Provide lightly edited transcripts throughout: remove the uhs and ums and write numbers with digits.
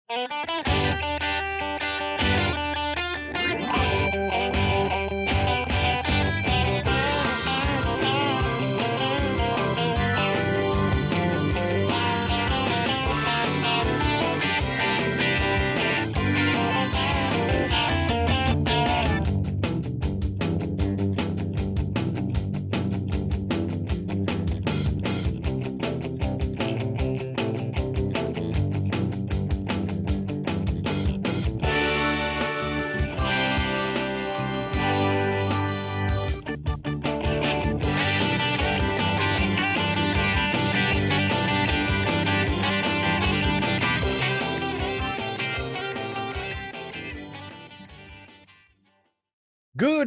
Good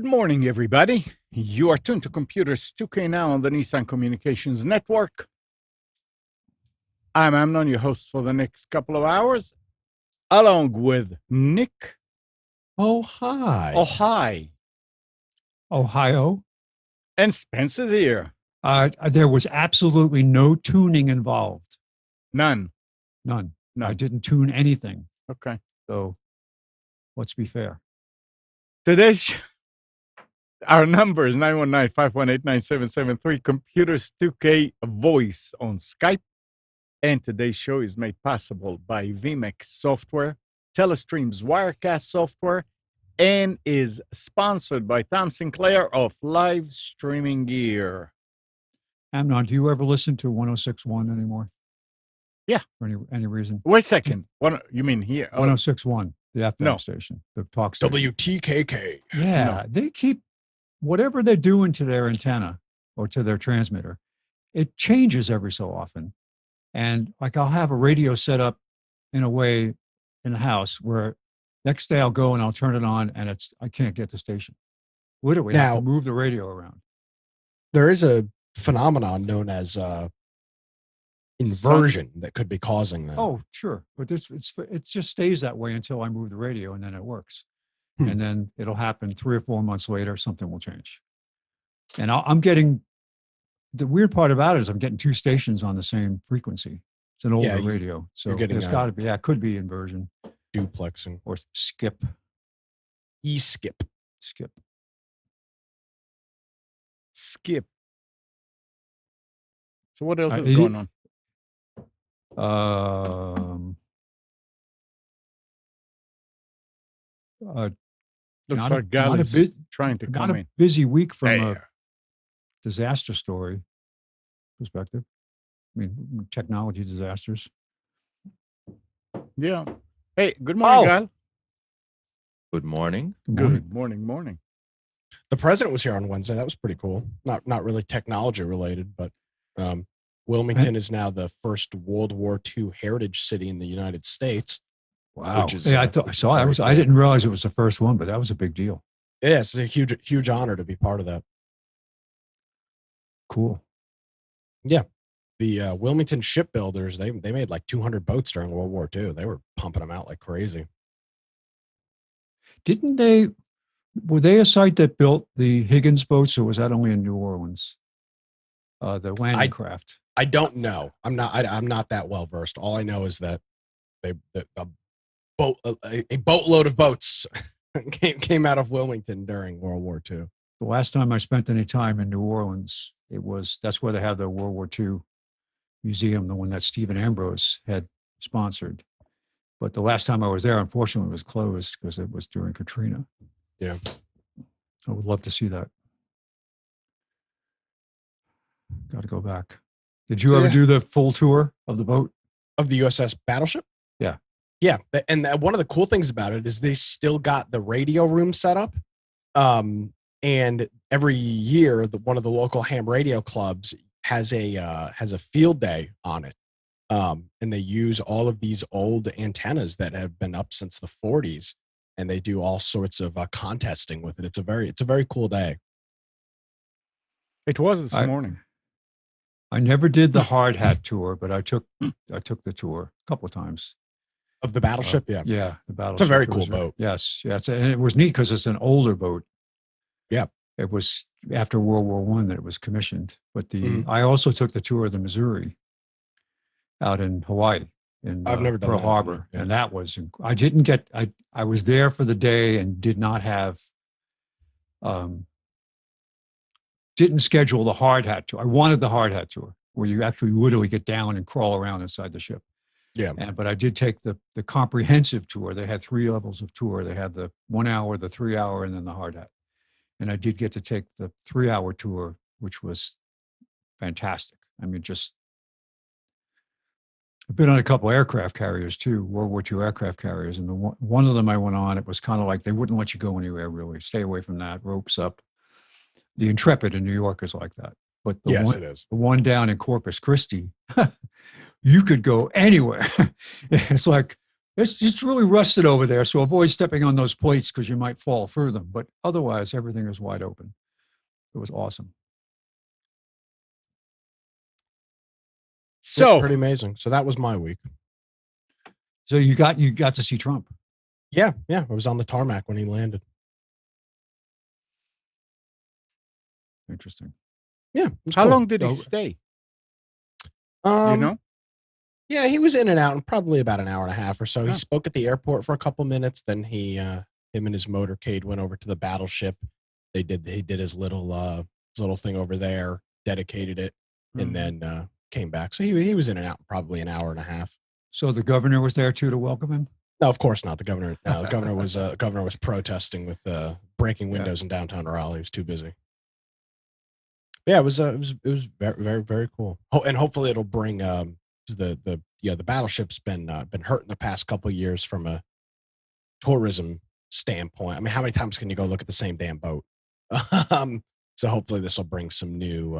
morning, everybody. You are tuned to Computers 2K now on the Nissan Communications Network. I'm Amnon, your host for the next couple of hours, along with Nick. Oh, hi. Oh, hi. Ohio. And Spencer's here. There was absolutely no tuning involved. None. None. I didn't tune anything. Okay. So let's be fair. Today's our number is 919-518-9773, Computers 2K Voice on Skype. And today's show is made possible by VMix Software, Telestream's Wirecast software, and is sponsored by Tom Sinclair of Live Streaming Gear. Amnon, do you ever listen to 106.1 anymore? Yeah. For any reason? Wait a second. You mean here? 106.1, the FM station, the talk station. WTKK. Yeah, they keep whatever they're doing to their antenna or to their transmitter. It changes every so often. And like I'll have a radio set up in a way in the house where next day I'll go and I'll turn it on and I can't get the station. Literally, I have to move the radio around. There is a phenomenon known as inversion that could be causing that. Oh, sure. But it just stays that way until I move the radio and then it works. And then it'll happen 3 or 4 months later, something will change. And I'm getting, the weird part about it is I'm getting 2 stations on the same frequency. It's an older radio. So there's got to be, it could be inversion. Duplexing. Or skip. Skip. So what else is going on? Looks like Gal is trying to come in. Not a busy week from a disaster story perspective. I mean, technology disasters. Yeah. Hey, good morning, Gal. Good morning. Good morning. The president was here on Wednesday. That was pretty cool. Not really technology related, but Wilmington is now the first World War II heritage city in the United States. Wow. I saw it. I didn't realize it was the first one, but that was a big deal. Yeah, it's a huge honor to be part of that. Cool. Yeah. The Wilmington shipbuilders, they made like 200 boats during World War II. They were pumping them out like crazy. Were they a site that built the Higgins boats, or was that only in New Orleans? The landing craft. I don't know. I'm not that well versed. All I know is that a boatload of boats came out of Wilmington during World War II. The last time I spent any time in New Orleans, that's where they have the World War II museum, the one that Stephen Ambrose had sponsored. But the last time I was there, unfortunately, it was closed because it was during Katrina. Yeah. I would love to see that. Got to go back. Did you ever do the full tour of the boat? Of the USS Battleship? Yeah. Yeah. And one of the cool things about it is they still got the radio room set up. And every year, one of the local ham radio clubs has a field day on it. And they use all of these old antennas that have been up since the 40s. And they do all sorts of contesting with it. It's a very cool day. It was this morning. I never did the hard hat tour, but I took the tour a couple of times. Of the Battleship, yeah. Yeah, the Battleship. It's a very cool boat. Yes, and it was neat because it's an older boat. Yeah. It was after World War I that it was commissioned. But I also took the tour of the Missouri out in Hawaii. in I've never done Pearl that. Harbor, Yeah. and that was I didn't get I was there for the day and did not have didn't schedule the hard hat tour. I wanted the hard hat tour where you actually literally get down and crawl around inside the ship. Yeah. But I did take the comprehensive tour. They had 3 levels of tour. They had the 1 hour, the 3 hour, and then the hard hat. And I did get to take the 3 hour tour, which was fantastic. I mean, just I've been on a couple aircraft carriers too, World War II aircraft carriers, and one of them I went on. It was kind of like they wouldn't let you go anywhere really. Stay away from that. Ropes up. The Intrepid in New York is like that, but Yes, it is. the one down in Corpus Christi, you could go anywhere. It's like it's just really rusted over there. So avoid stepping on those plates because you might fall through them. But otherwise, everything is wide open. It was awesome. So Pretty amazing. So that was my week. So you got to see Trump. Yeah. I was on the tarmac when he landed. Interesting. Yeah. it was how cool. long did he So- stay? Um, You know? Yeah, he was in and out in probably about an hour and a half or so. Yeah. He spoke at the airport for a couple minutes. Then him and his motorcade went over to the battleship. He did his little thing over there, dedicated it, and then came back. So he was in and out in probably an hour and a half. So the governor was there too to welcome him. No, of course not. The governor was protesting with breaking Yeah. windows in downtown Raleigh. He was too busy. Yeah, it was very, very, very cool. And hopefully it'll bring the battleship's been hurt in the past couple of years from a tourism standpoint. I mean, how many times can you go look at the same damn boat? So hopefully this will bring some new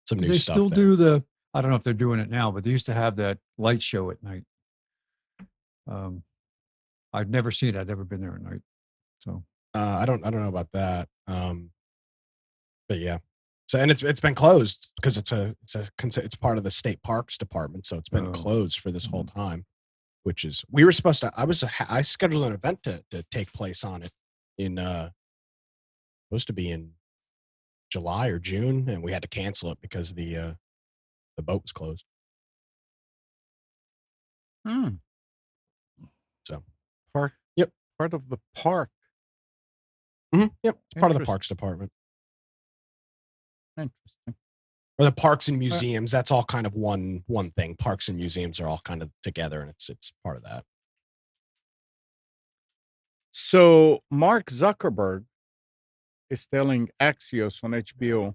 Do they stuff. still there. do the? I don't know if they're doing it now, but they used to have that light show at night. I've never seen it. I've never been there at night. So I don't know about that. But yeah. So and it's been closed because it's part of the state parks department, so it's been Oh. closed for this whole time. Which is we were supposed to. I scheduled an event to take place on it in supposed to be in July or June, and we had to cancel it because the boat was closed. So Park. Yep. Part of the park. Yep, it's part of the Interesting. parks department. Interesting. Or the parks and museums. That's all kind of one thing. Parks and museums are all kind of together, and it's part of that. So Mark Zuckerberg is telling Axios on HBO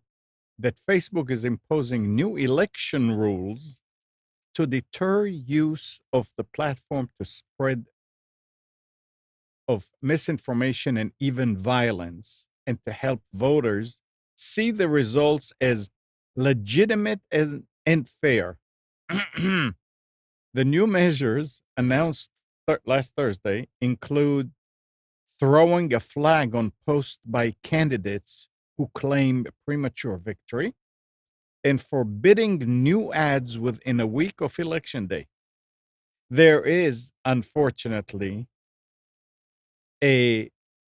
that Facebook is imposing new election rules to deter use of the platform to spread of misinformation and even violence, and to help voters see the results as legitimate and fair. The new measures announced last Thursday include throwing a flag on posts by candidates who claim premature victory, and forbidding new ads within a week of Election Day. There is, unfortunately, a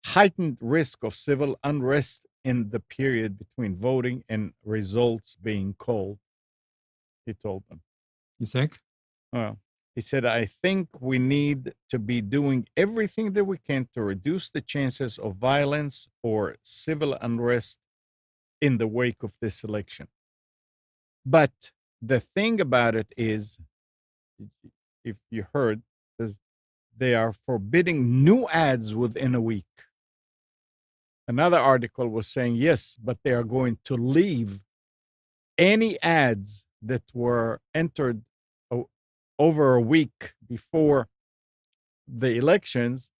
heightened risk of civil unrest in the period between voting and results being called, he told them. you think? Well, he said, I think we need to be doing everything that we can to reduce the chances of violence or civil unrest in the wake of this election. But the thing about it is, if you heard, is they are forbidding new ads within a week. Another article was saying, yes, but they are going to leave any ads that were entered over a week before the elections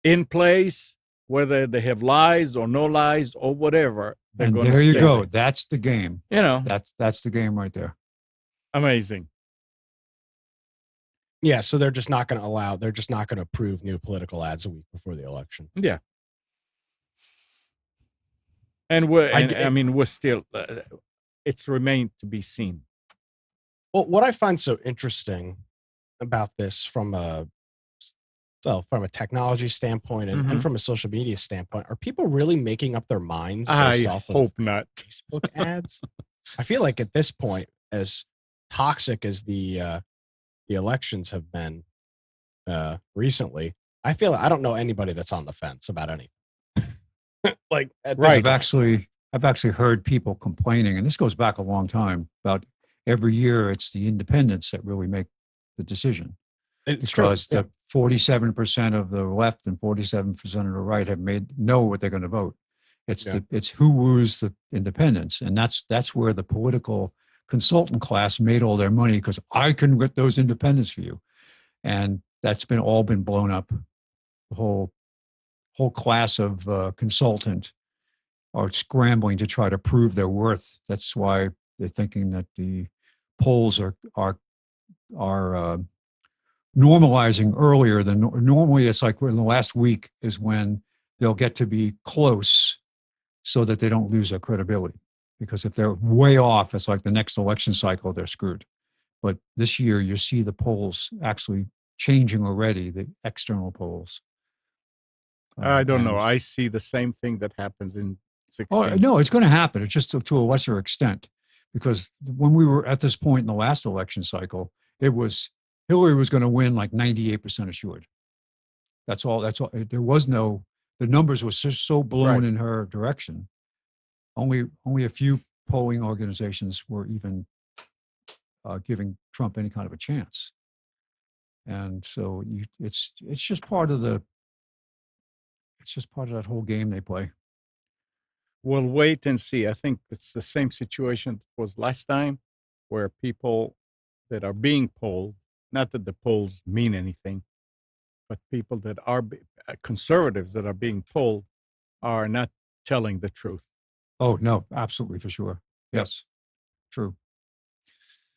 in place, whether they have lies or no lies or whatever. They're And going there to you stay. go. That's the game. You know, That's the game right there. amazing. Yeah, so they're just not going to approve new political ads a week before the election. Yeah. And we're still, it's remained to be seen. Well, what I find so interesting about this from a technology standpoint and from a social media standpoint, are people really making up their minds based I off hope of not. Facebook ads? I feel like at this point, as toxic as the the elections have been recently, I feel I don't know anybody that's on the fence about anything. Like at this Right. point. I've actually heard people complaining, and this goes back a long time, about every year it's the independents that really make the decision, It's true. because Yeah. the 47% of the left and 47% of the right have know what they're going to vote. Yeah. It's who woos the independents, and that's where the political consultant class made all their money, because I can get those independents for you, and that's been blown up. The whole class of consultant are scrambling to try to prove their worth. That's why they're thinking that the polls are normalizing earlier than normally. It's like in the last week is when they'll get to be close, so that they don't lose their credibility. Because if they're way off, it's like the next election cycle, they're screwed. But this year, you see the polls actually changing already, the external polls. I don't know. And- I see the same thing that happens in 16. Oh, no, it's going to happen. It's just to a lesser extent, because when we were at this point in the last election cycle, it was Hillary was going to win like 98% assured. That's all. There was no, the numbers were so blown Right. in her direction. Only a few polling organizations were even giving Trump any kind of a chance. And so it's just part of that whole game they play. We'll wait and see. I think it's the same situation that was last time, where people that are being polled, not that the polls mean anything, but people that are conservatives that are being polled are not telling the truth. Oh, no, absolutely, for sure. Yep. Yes, true.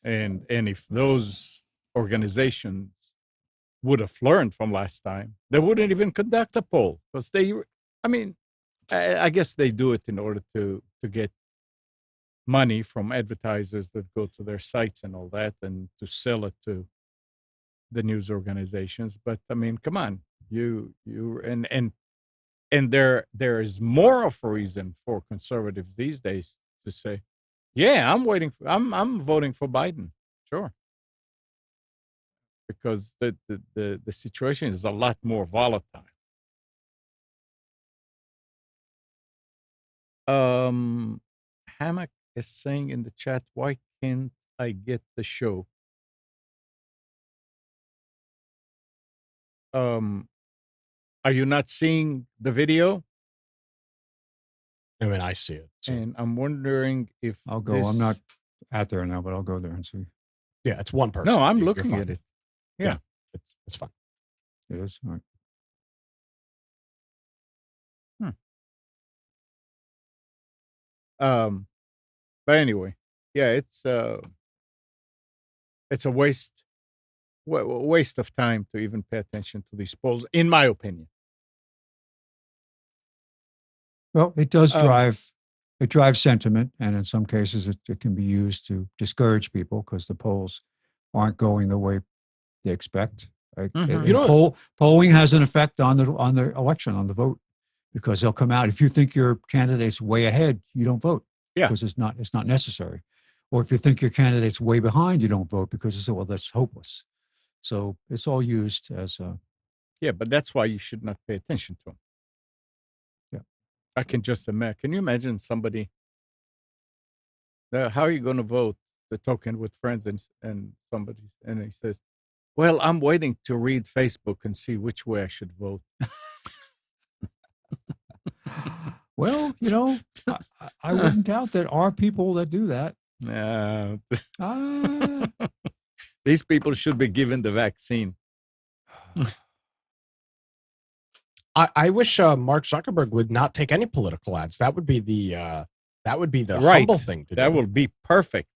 And if those organizations would have learned from last time, they wouldn't even conduct a poll, because I guess they do it in order to get money from advertisers that go to their sites and all that, and to sell it to the news organizations. But I mean, come on, and there is more of a reason for conservatives these days to say, yeah, I'm voting for Biden, sure, because the situation is a lot more volatile. Hammock is saying in the chat, why can't I get the show? Are you not seeing the video? I mean, I see it. So. And I'm wondering if I'll go. I'm not out there now, but I'll go there and see. Yeah, it's one person. No, I'm You're looking fine. at it. Yeah. It's fine. It is. All right. But anyway, yeah, it's a waste of time to even pay attention to these polls, in my opinion. Well, it does drive sentiment, and in some cases, it can be used to discourage people because the polls aren't going the way they expect. Polling has an effect on the election, on the vote, because they'll come out. If you think your candidate's way ahead, you don't vote. Yeah. Because it's not necessary. Or if you think your candidate's way behind, you don't vote because you say, well, that's hopeless. So it's all used as a. Yeah, but that's why you should not pay attention to them. Yeah. I can just imagine. Can you imagine somebody? How are you going to vote? They're talking with friends and somebody, and he says, well, I'm waiting to read Facebook and see which way I should vote. Well, I wouldn't doubt there are people that do that. These people should be given the vaccine. I wish Mark Zuckerberg would not take any political ads. That would be the Right. humble thing to do. That will be perfect.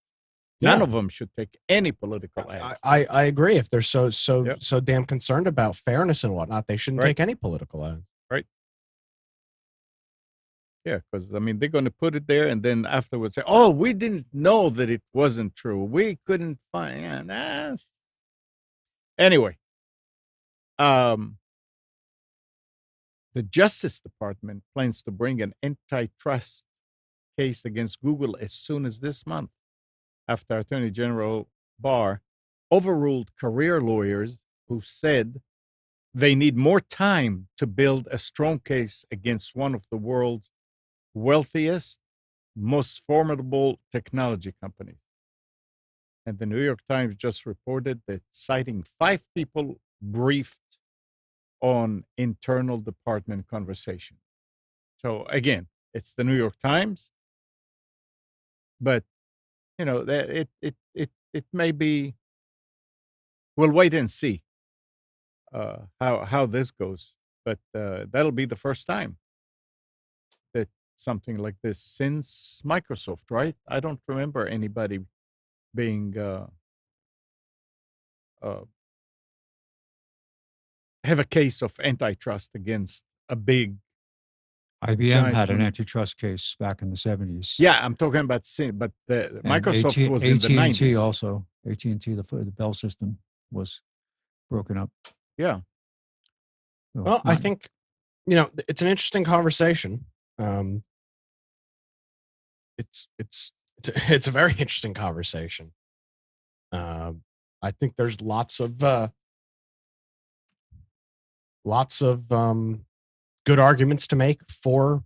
None Yeah. of them should take any political ads. I agree. If they're so Yep. so damn concerned about fairness and whatnot, they shouldn't Right. take any political ads. Yeah, because they're going to put it there and then afterwards say, "Oh, we didn't know that it wasn't true. We couldn't find." Anyway, the Justice Department plans to bring an antitrust case against Google as soon as this month, after Attorney General Barr overruled career lawyers who said they need more time to build a strong case against one of the world's wealthiest, most formidable technology companies. And the New York Times just reported that, citing 5 people briefed on internal department conversation. So again, it's the New York Times, but it may be. We'll wait and see how this goes, but that'll be the first time that something like this since Microsoft, right? I don't remember anybody being have a case of antitrust against a big. IBM giant had an one. antitrust case back in the 70s. Yeah, I'm talking about but And Microsoft was in the AT&T 90s. also. AT&T, the Bell system was broken up. Yeah. So Well, I not- think, it's an interesting conversation. It's a very interesting conversation. I think there's lots of good arguments to make for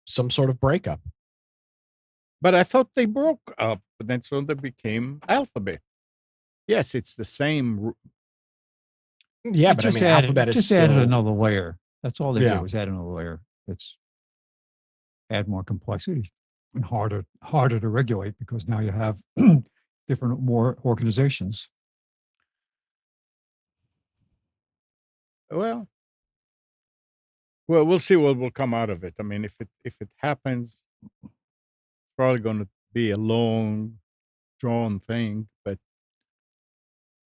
some sort of breakup. But I thought they broke up, but then so they became Alphabet. Yes, it's the same. Yeah, it but I just mean, added, Alphabet it is just still. added another layer. That's all they Yeah. did was add another layer. It's add more complexity and harder to regulate because now you have more organizations. Well, we'll see what will come out of it. I mean, if it happens, it's probably going to be a long, drawn thing. But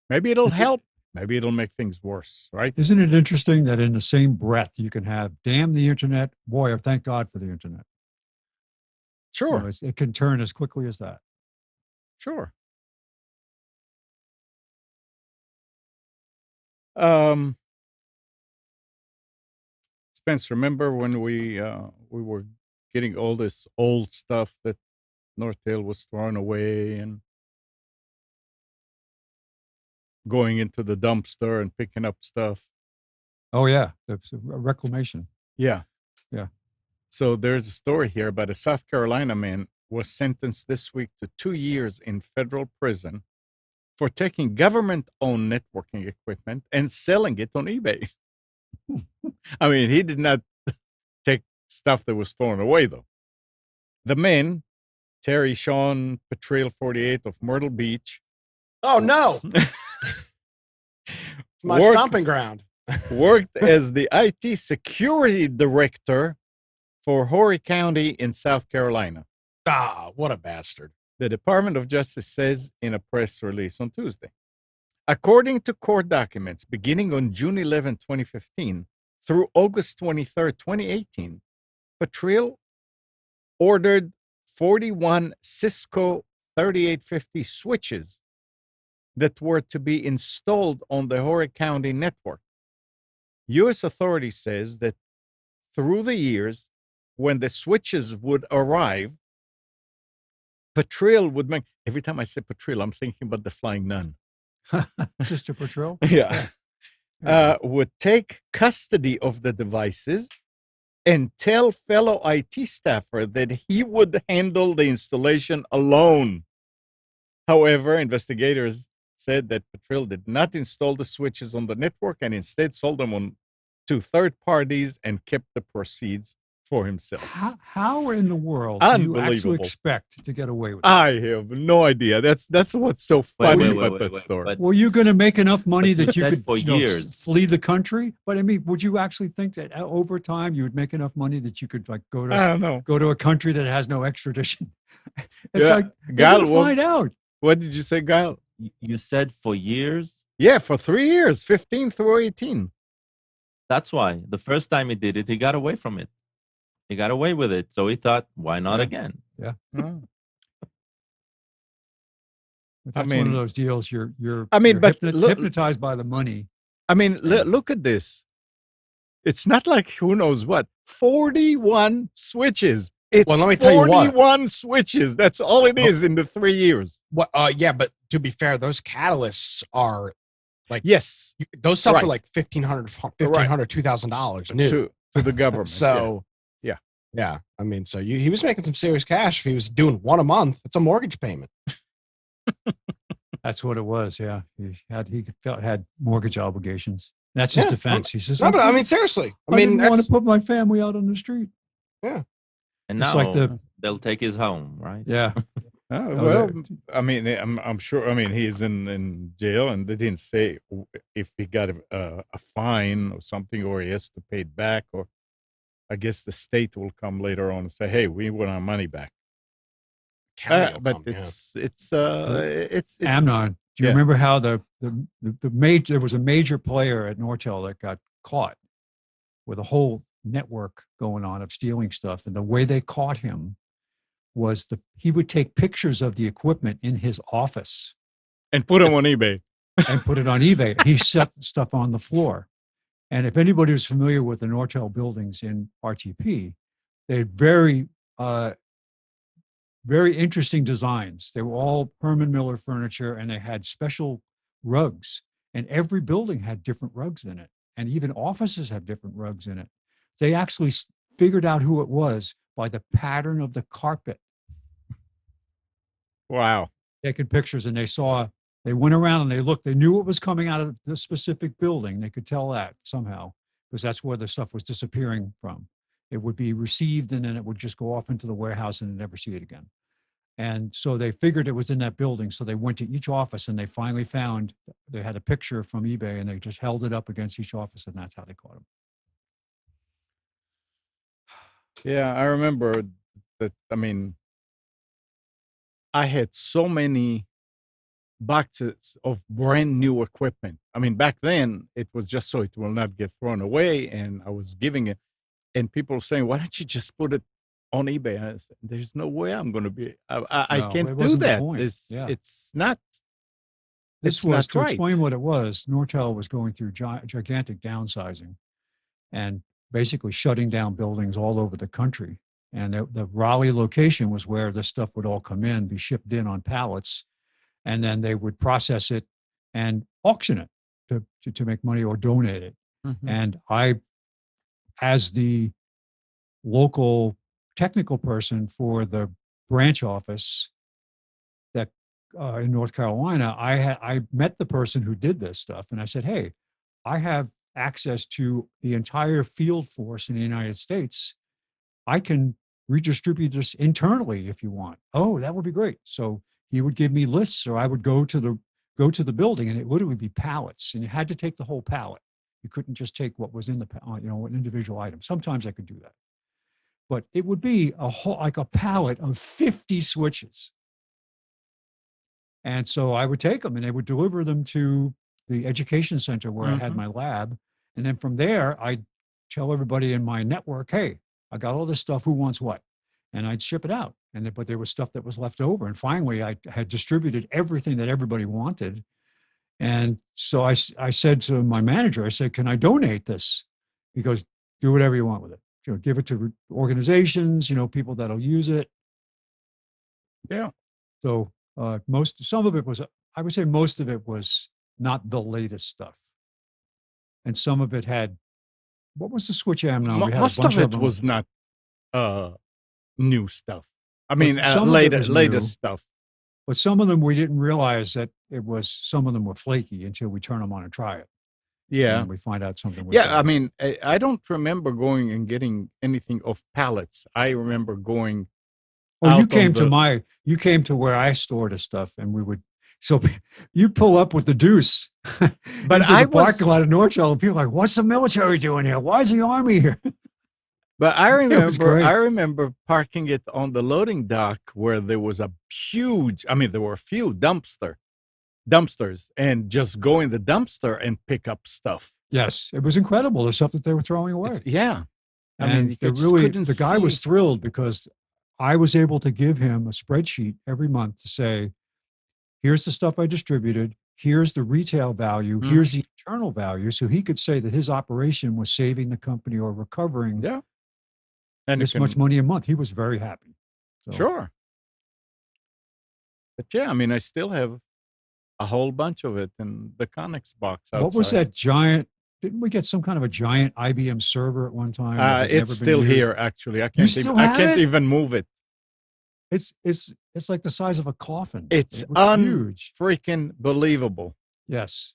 maybe it'll help. Maybe it'll make things worse, right? Isn't it interesting that in the same breath you can have damn the internet, boy, or thank God for the internet. Sure, It can turn as quickly as that. sure. Spence, remember when we were getting all this old stuff that Northdale was throwing away and going into the dumpster and picking up stuff? Oh yeah, it's a reclamation. Yeah. Yeah. So there's a story here about a South Carolina man was sentenced this week to 2 years in federal prison for taking government-owned networking equipment and selling it on eBay. I mean, he did not take stuff that was thrown away, though. The man, Terry Sean Petril, 48, of Myrtle Beach, Oh no! It's my Work- stomping ground. worked as the IT security director for Horry County in South Carolina. Ah, what a bastard! The Department of Justice says in a press release on Tuesday. According to court documents, beginning on June 11, 2015, through August 23, 2018, Petril ordered 41 Cisco 3850 switches that were to be installed on the Horry County network. U.S. authorities says that through the years, when the switches would arrive, Petril would make. Every time I say Petril, I'm thinking about the Flying Nun. Sister Patrol. Yeah. Would take custody of the devices and tell fellow IT staffer that he would handle the installation alone. However, investigators said that Petril did not install the switches on the network and instead sold them to third parties and kept the proceeds for himself. How in the world do you actually Unbelievable. expect to get away with it? I have no idea. That's what's so funny wait, about that story. but- Were you going to make enough money But that you you said could for years. flee the country? But I mean, would you actually think that over time you would make enough money that you could like I don't know. go to a country that has no extradition? It's Yeah, like Gal, we'll what, find out. what did you say, Gal? You said for years. Yeah, for 3 years, 15 through 18. That's why the first time he did it, he got away from it. He got away with it. So he thought, why not Yeah. again? Oh. But I that's one mean- of those deals. You're I mean, you're but look- hypnotized by the money. I mean, look at this. It's not like who knows what. 41 switches. It's Well, let me tell you what. 41 switches. That's all it is in the 3 years. What? Yeah, but to be fair, those catalysts are like Yes, those stuff Right. are like $1,500, $2,000 new. to the government. So yeah. I mean, so he was making some serious cash if he was doing one a month. It's a mortgage payment. That's what it was. Yeah, he had mortgage obligations. That's his Yeah. defense. He says, No, but I mean, seriously. I mean, didn't want that's to put my family out on the street. And It's now like they'll take his home, right? Yeah. Well, I mean, I'm sure. I mean, he's in jail, and they didn't say if he got a fine or something, or he has to pay it back, or I guess the state will come later on and say, "Hey, we want our money back." county will But come, yeah. it's Amnon, do you yeah. remember how there was a major player at Nortel that got caught with a whole network going on of stealing stuff, and the way they caught him was he would take pictures of the equipment in his office and put them on eBay. and put it on eBay. He set the stuff on the floor. And if anybody was familiar with the Nortel buildings in RTP, they had very interesting designs. They were all Herman Miller furniture, and they had special rugs. And every building had different rugs in it. And even offices have different rugs in it. They actually figured out who it was by the pattern of the carpet. Wow. Taking pictures, and they went around and they looked, they knew what was coming out of the specific building. They could tell that somehow, because that's where the stuff was disappearing from. It would be received, and then it would just go off into the warehouse and never see it again. And so they figured it was in that building. So they went to each office, and they finally found, they had a picture from eBay, and they just held it up against each office, and that's how they caught him. Yeah, I remember that. I mean, I had so many boxes of brand new equipment. I mean, back then it was just so it will not get thrown away, and I was giving it, and people were saying, "Why don't you just put it on eBay?" And I said, "There's no way I'm going to be. I No, can't it do wasn't the that. point. It's not. This It's was, not to right." explain what it was, Nortel was going through gigantic downsizing and basically shutting down buildings all over the country. And the Raleigh location was where this stuff would all come in, be shipped in on pallets, and then they would process it and auction it to make money or donate it. Mhm. And I, as the local technical person for the branch office that in North Carolina, I met the person who did this stuff, and I said, "Hey, I have access to the entire field force in the United States. I can redistribute this internally if you want." "Oh, that would be great." So he would give me lists, or I would go to the building, and it would be pallets, and you had to take the whole pallet. You couldn't just take what was in the an individual item. Sometimes I could do that, but it would be like a pallet of 50 switches. And so I would take them, and they would deliver them to the education center where I had my lab. And then from there, I'd tell everybody in my network, "Hey, I got all this stuff. Who wants what?" And I'd ship it out. But there was stuff that was left over. And finally, I had distributed everything that everybody wanted. And so I said to my manager, I said, "Can I donate this?" He goes, "Do whatever you want with it. Give it to organizations, people that'll use it." Yeah. So some of it was, I would say most of it was not the latest stuff. And some of it had, what was the switch Amnon? We had a Most bunch of it them. was not new stuff. I mean, some of it was latest new. stuff. But some of them we didn't realize that some of them were flaky until we turn them on and try it. Yeah. And we find out something. Yeah, I mean, I don't remember going and getting anything off pallets. I remember going. Oh, you came to where I stored the stuff, and we would. So you pull up with the deuce, but I was parking lot of Nortel, and people are like, "What's the military doing here? Why is the army here?" But I remember parking it on the loading dock where there was a huge. I mean, there were a few dumpsters, and just go in the dumpster and pick up stuff. Yes, it was incredible, the stuff that they were throwing away. Yeah, I mean, mean, the guy was thrilled because I was able to give him a spreadsheet every month to say, "Here's the stuff I distributed. Here's the retail value. Here's the internal value." So he could say that his operation was saving the company or recovering. Yeah. And you this much can- money a month. He was very happy. So, Sure. But yeah, I mean, I still have a whole bunch of it in the Connex box outside. What was that giant? Didn't we get some kind of a giant IBM server at one time? that had It's never been still used? here, actually. I can't, still even, I have can't it? even move it. It's like the size of a coffin. It's It was huge. unfreaking believable. Yes.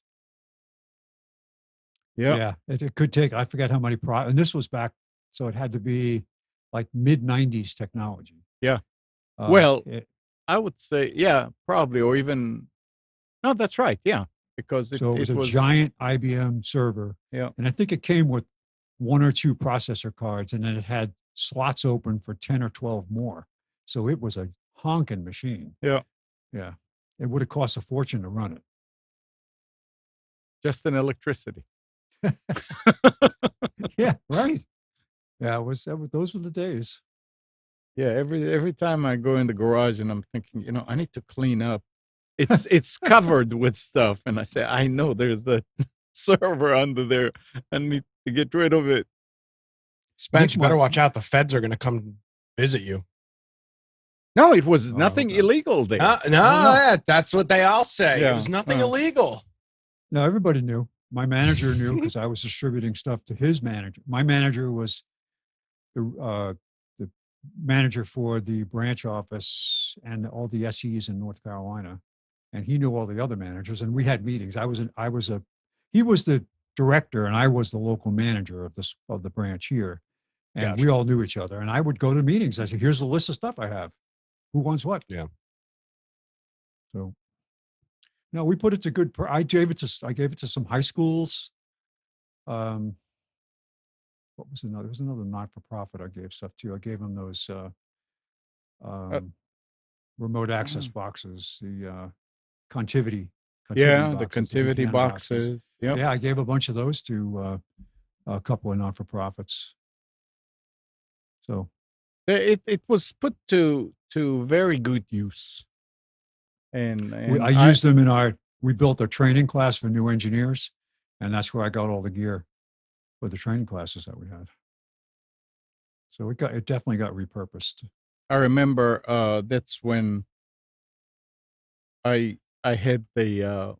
Yep. Yeah. It could take. I forget how many and this was back, so it had to be like mid '90s technology. Yeah. Well, it- I would say, yeah, probably, or even, no, that's right. Yeah. Because so it was a giant IBM server. Yeah. And I think it came with 1 or 2 processor cards, and then it had slots open for 10 or 12 more. So it was a honking machine. Yeah. Yeah. It would have cost a fortune to run it. just in electricity. Yeah, right. Yeah, those were the days. Yeah, every time I go in the garage and I'm thinking, I need to clean up. It's covered with stuff, and I say, I know there's the server under there. I need to get rid of it. Spence, you Nick, better what- watch out. The feds are going to come visit you. No, it was Oh, nothing okay. illegal there. No, no. that's what they all say. Yeah, It was nothing uh. illegal. No, everybody knew. My manager knew because I was distributing stuff to his manager. My manager was the manager for the branch office and all the SEs in North Carolina, and he knew all the other managers. And we had meetings. He was the director, and I was the local manager of the branch here, and Gotcha. we all knew each other. And I would go to meetings. I said, "Here's a list of stuff I have. Who wants what?" Yeah. So. No, we put it to good. I gave it to some high schools. What was another? There was another not-for-profit I gave stuff to. I gave them those remote access boxes, the contivity. Yeah, the boxes, contivity VPN boxes. Yep. Yeah, I gave a bunch of those to a couple of not-for-profits. So It was put to very good use. And I used them we built a training class for new engineers, and that's where I got all the gear for the training classes that we had. So it definitely got repurposed. I remember that's when I had the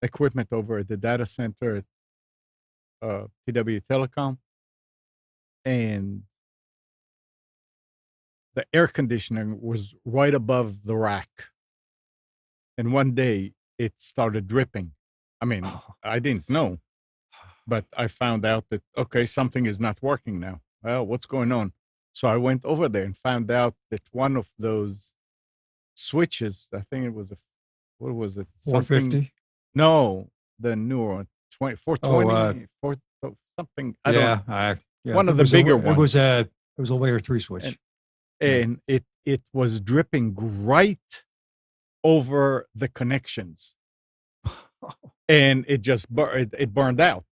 equipment over at the data center at TW Telecom, and the air conditioning was right above the rack. And one day it started dripping. I mean, I didn't know, but I found out that, okay, something is not working now. Well, what's going on? So I went over there and found out that one of those switches, I think it was what was it? 450. No, the newer one, 420, something. I don't know. One of the bigger ones. It was a layer 3 switch. And it was dripping right over the connections, and it just it burned out.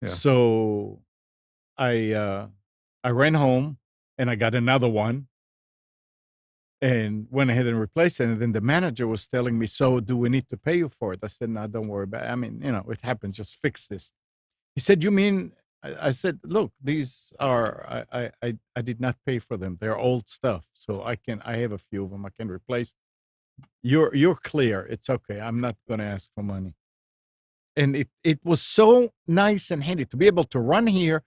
Yeah. So I ran home and I got another one and went ahead and replaced it. And then the manager was telling me, "So do we need to pay you for it?" I said, "No, don't worry about it. I mean, it happens. Just fix this." He said, "You mean?" I said, "Look, these are I did not pay for them. They're old stuff, so I have a few of them I can replace. You're clear. It's okay. I'm not going to ask for money." And it was so nice and handy to be able to run here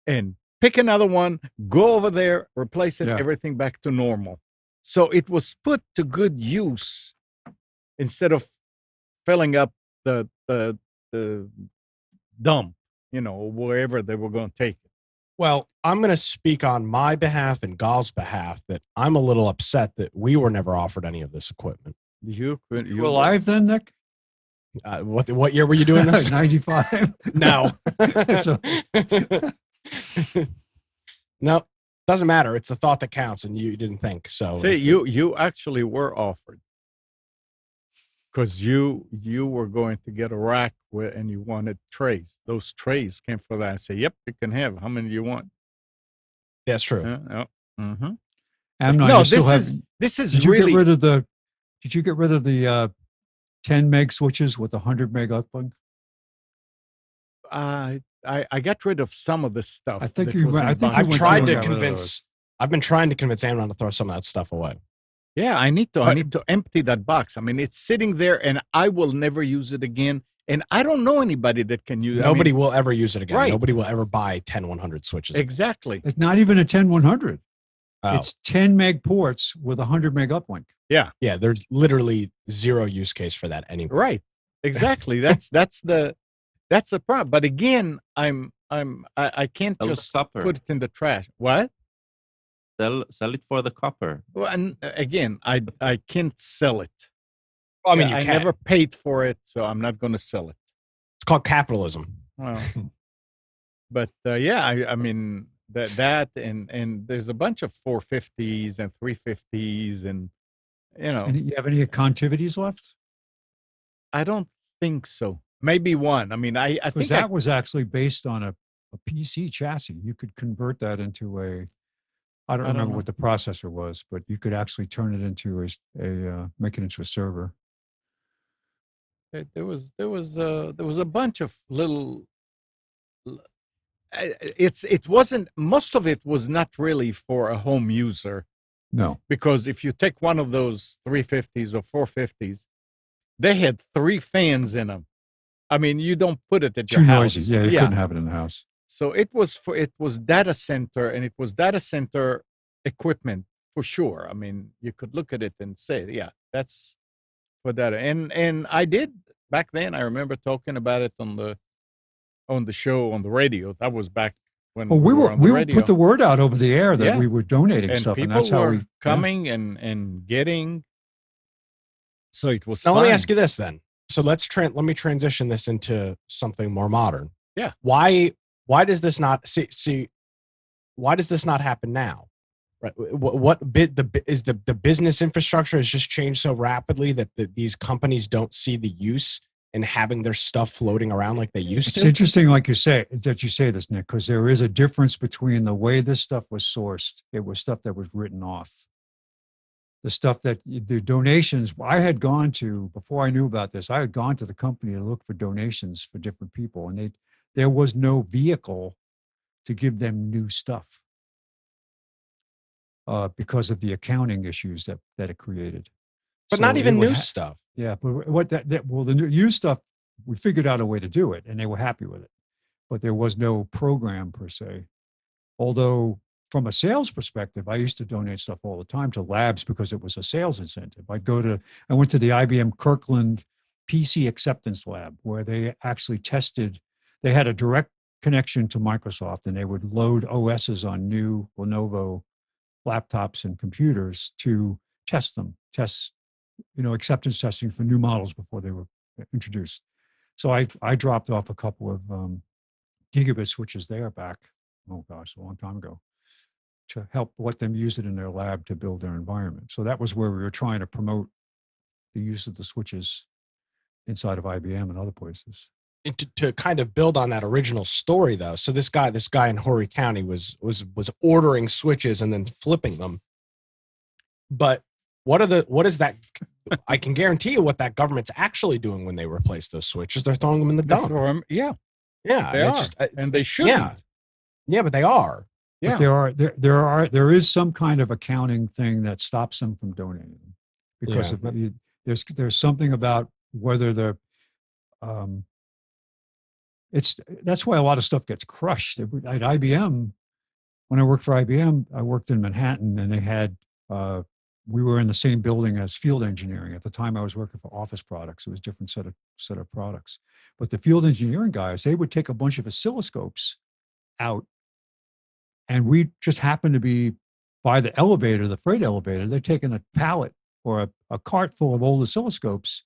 and pick another one, go over there, replace it, everything back to normal. So it was put to good use instead of filling up the dump, wherever they were going to take it. Well, I'm going to speak on my behalf and Gal's behalf that I'm a little upset that we were never offered any of this equipment. You were alive then, Nick? What year were you doing this? 95. No. So- No, doesn't matter. It's the thought that counts, and you didn't think so. See, you actually were offered because you were going to get a rack and you wanted trays. Those trays came for that. I say, "Yep, you can have. How many do you want?" That's true. Mm-hmm. No, this is did you really. Did you get rid of the 10 meg switches with 100 meg uplink? I got rid of some of the stuff. I think that was in I think boxes. I've tried to got rid of convince I've been trying to convince Amnon to throw some of that stuff away. Yeah, I need to empty that box. I mean, it's sitting there, and I will never use it again. And I don't know anybody that can use it. Nobody will ever use it again. Right. Nobody will ever buy 10100 switches. Exactly. It's not even a 10100. Oh. It's 10 meg ports with a 100 meg uplink. Yeah. Yeah, there's literally zero use case for that anyway. Right. Exactly. That's the problem. But again, I can't Sell the just copper. put it in the trash. What? Sell it for the copper. Well, and again, I can't sell it. Well, I mean, I you can. never paid for it, so I'm not going to sell it. It's called capitalism. Well, but yeah, I mean that and there's a bunch of 450s and 350s, and And you have any contivities left? I don't think so. Maybe one. I mean, I Because think that was actually based on a PC chassis. You could convert that into I don't remember know. what the processor was, but you could actually turn it into make it into a server. there was a bunch of little. It wasn't, most of it was not really for a home user, No. because if you take one of those 350s or 450s, they had 3 fans in them. I mean, you don't put it at your Too house. noisy. Yeah, you couldn't have it in the house. So it was data center, and it was data center equipment for sure. I mean, you could look at it and say, yeah, that's for data. And I did back then. I remember talking about it on the show on the radio. That was back when Well, we were on the we radio. put the word out over the air that Yeah. we were donating and stuff, and people that's how were we coming and getting. So it was. Now, fun. let me ask you this then. So let me transition this into something more modern. Yeah. Why does this not see? Why does this not happen now? Right. What bit the business infrastructure has just changed so rapidly that these companies don't see the use in having their stuff floating around like they used It's to. interesting, like you say this, Nick, because there is a difference between the way this stuff was sourced. It was stuff that was written off. The stuff that the donations I had gone to before I knew about this, I had gone to the company to look for donations for different people, and there was no vehicle to give them new stuff because of the accounting issues that it created. But So not they even would new stuff. Yeah, but what the new stuff, we figured out a way to do it, and they were happy with it. But there was no program per se. Although, from a sales perspective, I used to donate stuff all the time to labs because it was a sales incentive. I went to the IBM Kirkland PC acceptance lab where they actually tested. They had a direct connection to Microsoft, and they would load OSs on new Lenovo laptops and computers to test them, acceptance testing for new models before they were introduced. So I dropped off a couple of gigabit switches there back, oh gosh, a long time ago, to help let them use it in their lab to build their environment. So that was where we were trying to promote the use of the switches inside of IBM and other places. And to kind of build on that original story, though, so this guy in Horry County was ordering switches and then flipping them. But what is that? I can guarantee you what that government's actually doing when they replace those switches. They're throwing them in the dump. Yeah, Yeah, they are, and they shouldn't. Yeah, but they are. Yeah, But there is some kind of accounting thing that stops them from donating because there's something about whether that's why a lot of stuff gets crushed at IBM. When I worked for IBM, I worked in Manhattan, and they had we were in the same building as field engineering. At the time, I was working for office products. It was a different set of products. But the field engineering guys, they would take a bunch of oscilloscopes out, and we just happened to be by the elevator, the freight elevator. They're taking a pallet or a cart full of old oscilloscopes,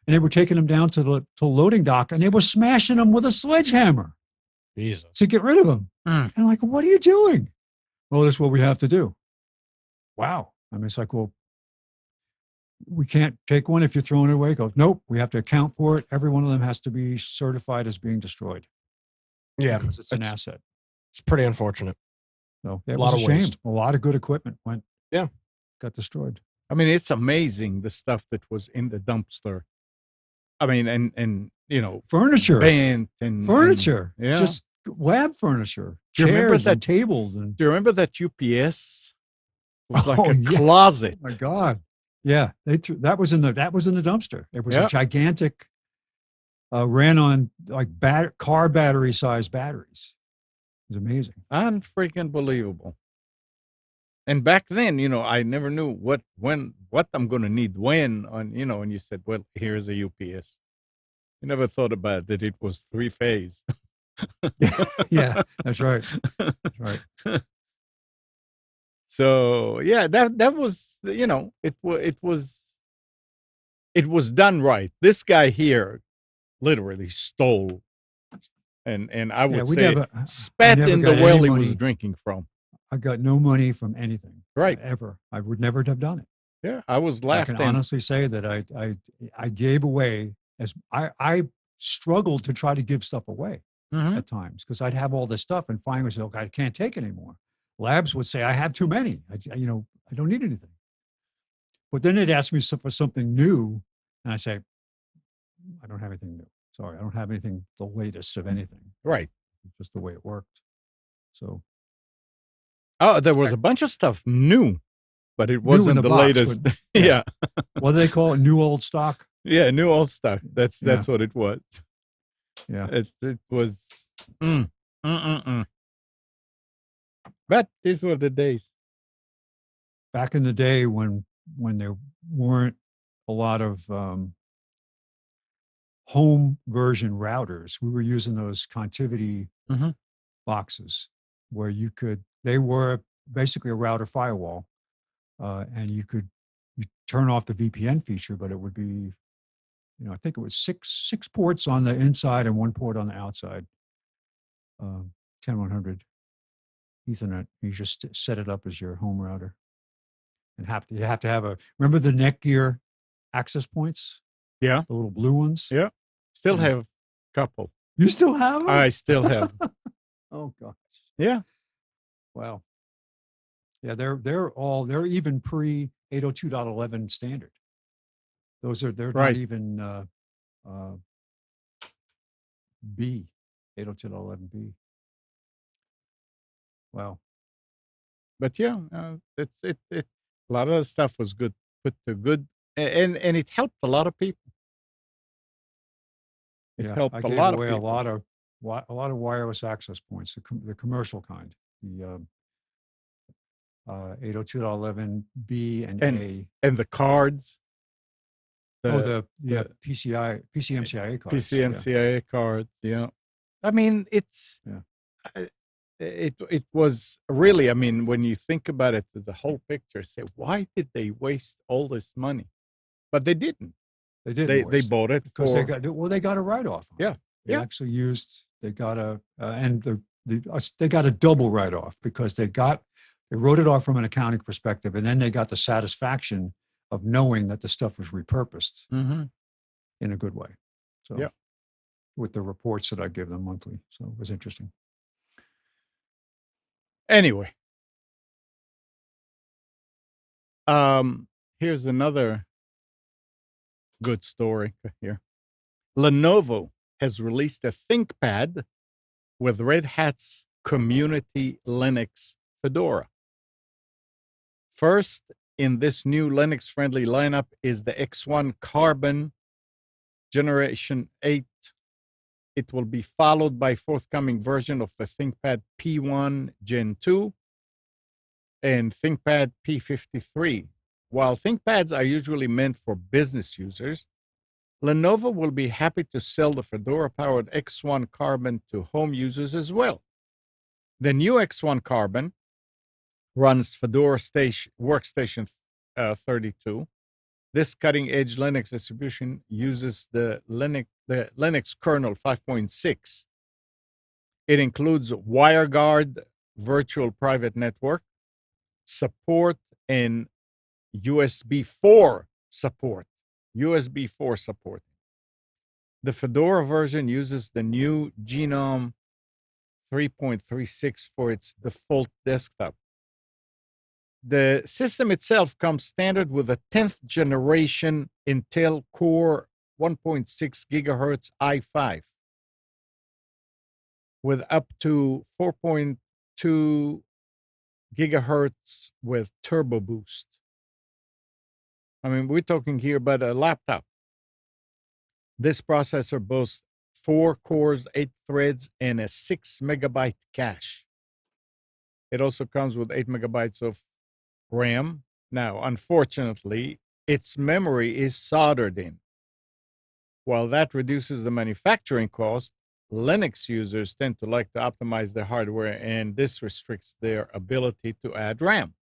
and they were taking them down to the loading dock, and they were smashing them with a sledgehammer Jesus. to get rid of them. Mm. And I'm like, what are you doing? Well, that's what we have to do. Wow. I mean, it's like, well, we can't take one if you're throwing it away. Goes, nope, we have to account for it. Every one of them has to be certified as being destroyed. Yeah, Because it's an asset. it's pretty unfortunate. So it A lot was a of shame. waste. A lot of good equipment Yeah. got destroyed. I mean, it's amazing the stuff that was in the dumpster. I mean, and Furniture. bent and Furniture. yeah. Just lab furniture. Do you remember Chairs that- and tables. And Do you remember that UPS was like Oh, a yeah. closet. Oh my God. Yeah. That was in the dumpster. It was Yeah. a gigantic, ran on like car battery sized batteries. It was amazing. Unfreaking believable. And back then, I never knew what I'm going to need when and you said, well, here's a UPS. You never thought about that it was 3-phase. Yeah, that's right. That's right. So yeah, that was it was done right. This guy here literally stole, and I would say I spat never in the got any well he was money. drinking from. I got no money from anything. Right. Ever. I would never have done it. Yeah, I was I laughed can in. honestly say that I gave away as I struggled to try to give stuff away Mhm. at times because I'd have all this stuff and finally say, okay, I can't take anymore. Labs would say, I have too many. I don't need anything. But then they'd ask me for something new, and I say, I don't have anything new. Sorry, I don't have anything the latest of anything. Right. It's just the way it worked. So Oh, there was a bunch of stuff new, but it New in wasn't the the box, latest. but- Yeah. what do they call it? New old stock. Yeah, new old stuff. That's Yeah. what it was. Yeah. It was. Mm, mm, mm, mm. But these were the days. Back in the day when there weren't a lot of home version routers, we were using those connectivity Mhm. boxes where they were basically a router firewall, and you turn off the VPN feature, but it would be, I think it was six ports on the inside and one port on the outside. 10100 Ethernet. You just set it up as your home router, and you have to have remember the Netgear access points, Yeah. the little blue ones. Yeah. Still Yeah. have a couple. You still have them? I still have. Oh gosh. Yeah. Wow. Yeah, they're even pre 802.11 standard. They're Right. not even B 802.11b. Wow. But yeah, it's it. A lot of the stuff was good, put to good, and it helped a lot of people. It Yeah, helped I a gave lot of away people. a lot of wireless access points, the commercial kind, the 802.11b and A. And the cards. The the- PCMCIA cards. Yeah. PCMCIA cards. Yeah. I mean, it's. Yeah. It was really. I mean, when you think about it, the whole picture. Say, why did they waste all this money? But they didn't. They did. They bought it because for. they got a write-off. Yeah, They yeah. actually they got they got a double write-off because they wrote it off from an accounting perspective, and then they got the satisfaction of knowing that the stuff was repurposed Mm-hmm. in a good way. So Yeah. with the reports that I give them monthly. So it was interesting. Anyway, here's another good story here. Lenovo has released a ThinkPad with Red Hat's community Linux Fedora. First in this new Linux-friendly lineup is the X1 Carbon Generation 8. It will be followed by forthcoming version of the ThinkPad P1 Gen 2 and ThinkPad P53. While ThinkPads are usually meant for business users, Lenovo will be happy to sell the Fedora-powered X1 Carbon to home users as well. The new X1 Carbon runs Fedora Workstation 32. This cutting-edge Linux distribution uses the Linux kernel 5.6. It includes WireGuard virtual private network, support, and USB 4 support. USB 4 support. The Fedora version uses the new Genome 3.36 for its default desktop. The system itself comes standard with a 10th generation Intel Core 1.6 gigahertz i5 with up to 4.2 gigahertz with turbo boost. I mean, we're talking here about a laptop. This processor boasts 4 cores, 8 threads, and a 6 megabyte cache. It also comes with 8 megabytes of RAM. Now, unfortunately, its memory is soldered in. While that reduces the manufacturing cost, Linux users tend to like to optimize their hardware, and this restricts their ability to add RAM.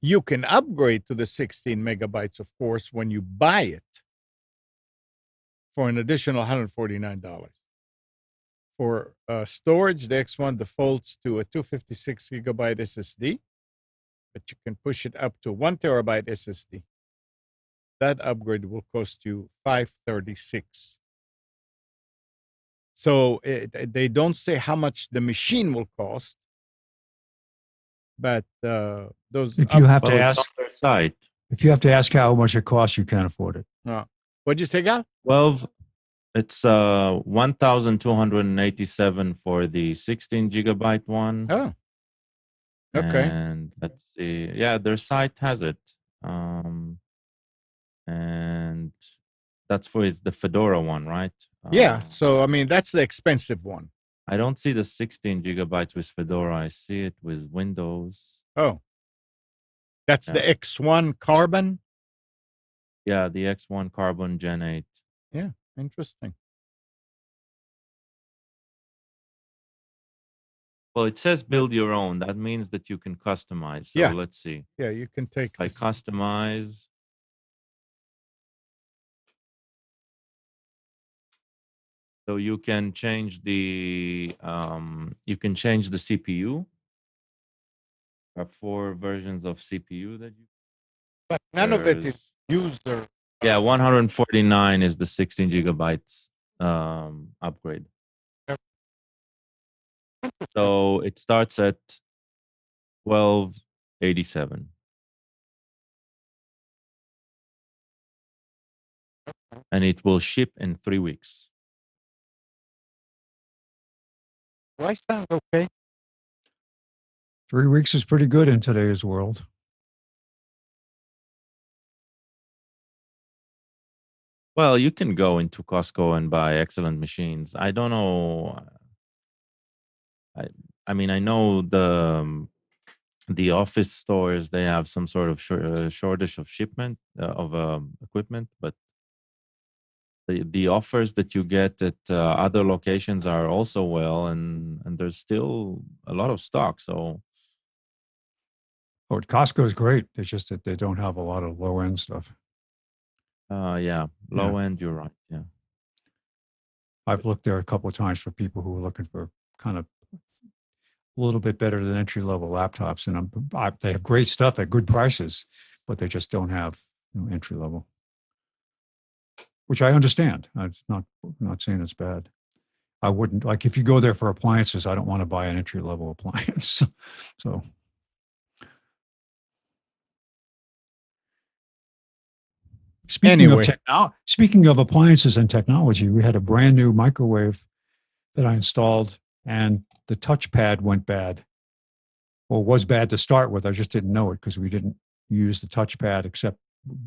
You can upgrade to the 16 megabytes, of course, when you buy it for an additional $149. For storage, the X1 defaults to a 256 gigabyte SSD, but you can push it up to 1 terabyte SSD. That upgrade will cost you $536. So they don't say how much the machine will cost, but those. If you have Well, to it's on ask, their site. if you have to ask how much it costs, you can't afford it. What'd you say, Gal? 12. It's 1,287 for the 16 gigabyte one. Oh, okay. And let's see. Yeah, their site has it. And that's for the Fedora one, right? Yeah. So I mean, that's the expensive one. I don't see the 16 gigabytes with Fedora. I see it with Windows. Oh, that's the Yeah. X1 Carbon. Yeah, the X1 Carbon Gen 8. Yeah, interesting. Well, it says build your own. That means that you can customize. So Yeah. let's see. Yeah, you can take. I this- customize. So you can change the CPU. There are 4 versions of CPU that you. But none of it is There's- user. Yeah, 149 is the 16 gigabytes upgrade. So it starts at 1287. And it will ship in 3 weeks. Price sound okay? 3 weeks is pretty good in today's world. Well, you can go into Costco and buy excellent machines. I don't know. I mean, I know the office stores, they have some sort of shortage of shipment of equipment, but the offers that you get at other locations are also well, and there's still a lot of stock. So Oh, Costco is great. It's just that they don't have a lot of low end stuff. yeah, low end, you're right. Yeah. I've looked there a couple of times for people who are looking for kind of a little bit better than entry level laptops, and they have great stuff at good prices, but they just don't have entry level, which I understand. I'm not saying it's bad. I wouldn't, like, if you go there for appliances, I don't want to buy an entry level appliance. So Anyway. Speaking of appliances and technology, we had a brand new microwave that I installed, and the touchpad went bad. Well, it was bad to start with. I just didn't know it because we didn't use the touchpad, except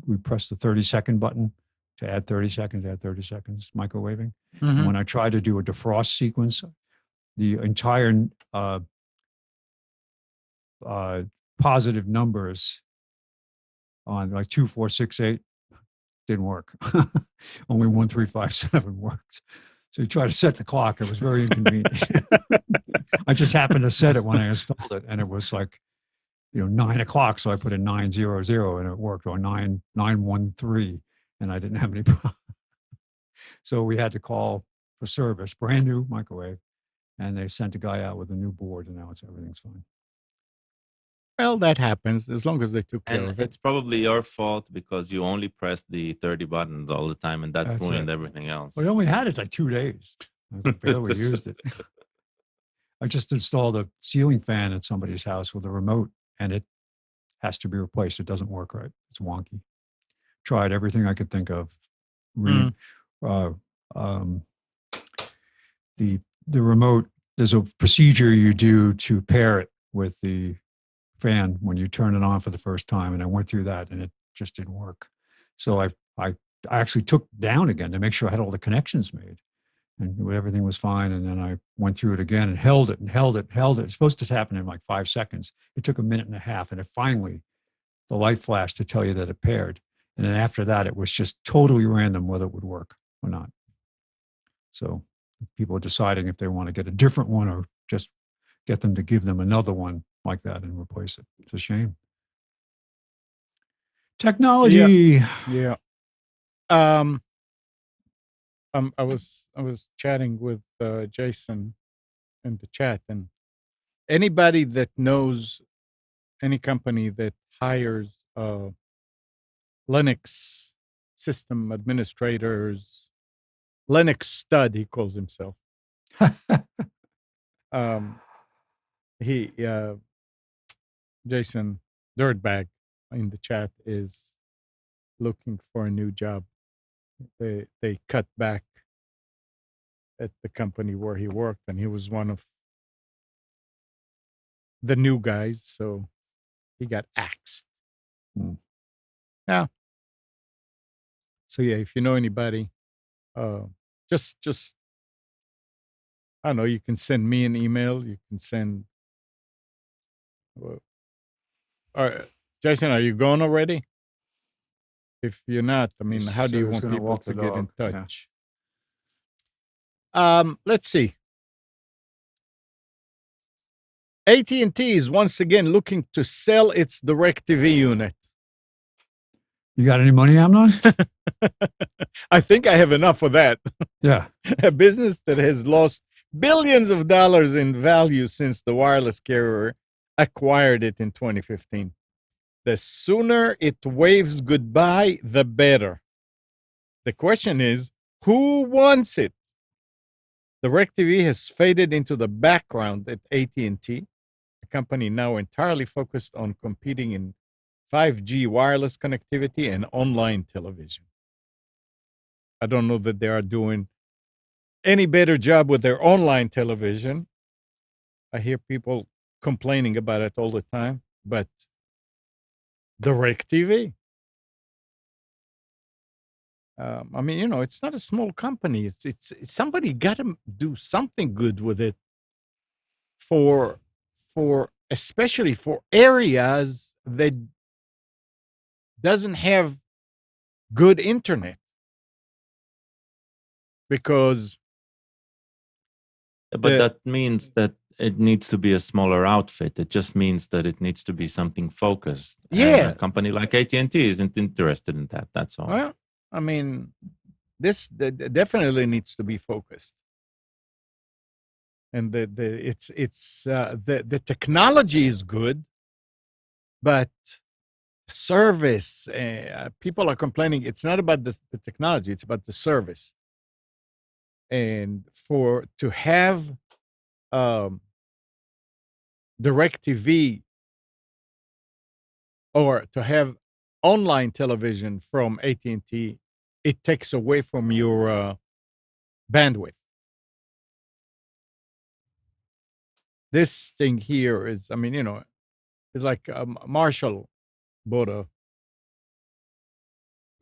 we pressed the 30-second button to add 30 seconds, microwaving. Mhm. And when I tried to do a defrost sequence, the entire positive numbers on like 2, 4, 6, 8 didn't work. Only 1, 3, 5, 7 worked. So you try to set the clock. It was very inconvenient. I just happened to set it when I installed it, and it was like, 9 o'clock. So I put in 900 and it worked, or 913, and I didn't have any problem. So we had to call for service, brand new microwave, and they sent a guy out with a new board, and now everything's fine. Well, that happens as long as they took care And of it. it's probably your fault because you only pressed the 30 buttons all the time, and that That's ruined it. everything else. We only had it like 2 days. I barely used it. I just installed a ceiling fan at somebody's house with a remote, and it has to be replaced. It doesn't work right. It's wonky. Tried everything I could think of. The remote, there's a procedure you do to pair it with the fan when you turn it on for the first time. And I went through that and it just didn't work. So I actually took down again to make sure I had all the connections made and everything was fine. And then I went through it again and held it and held it, held it. It's supposed to happen in like 5 seconds. It took a minute and a half. And it finally, the light flashed to tell you that it paired. And then after that, it was just totally random whether it would work or not. So people are deciding if they want to get a different one or just get them to give them another one like that and replace it. It's a shame. Technology. Yeah. I was chatting with Jason in the chat, and anybody that knows any company that hires Linux system administrators, Linux stud, he calls himself. Jason Dirtbag in the chat is looking for a new job. They cut back at the company where he worked, and he was one of the new guys, so he got axed. Yeah. So yeah, if you know anybody, just I don't know, you can send me an email. You can send. Jason, are you gone already? If you're not, I mean, how do you want people to get in touch? Yeah. Let's see. AT&T is once again looking to sell its DirectTV unit. You got any money, Amnon? I think I have enough for that. Yeah. A business that has lost billions of dollars in value since the wireless carrier acquired it in 2015. The sooner it waves goodbye, the better. The question is, who wants it? DirectTV has faded into the background at AT&T, a company now entirely focused on competing in 5G wireless connectivity and online television. I don't know that they are doing any better job with their online television. I hear people complaining about it all the time, but DirectTV. I mean, you know, it's not a small company. It's somebody got to do something good with it for especially for areas that doesn't have good internet, because but that means that it needs to be a smaller outfit. It just means that it needs to be something focused. Yeah. And a company like AT&T isn't interested in that. That's all. Well, I mean, this definitely needs to be focused, and the technology is good, but service, people are complaining. It's not about the technology; it's about the service. And to have DirectTV or to have online television from AT&T, it takes away from your bandwidth. This thing here is, I mean, you know, it's like Marshall bought a $1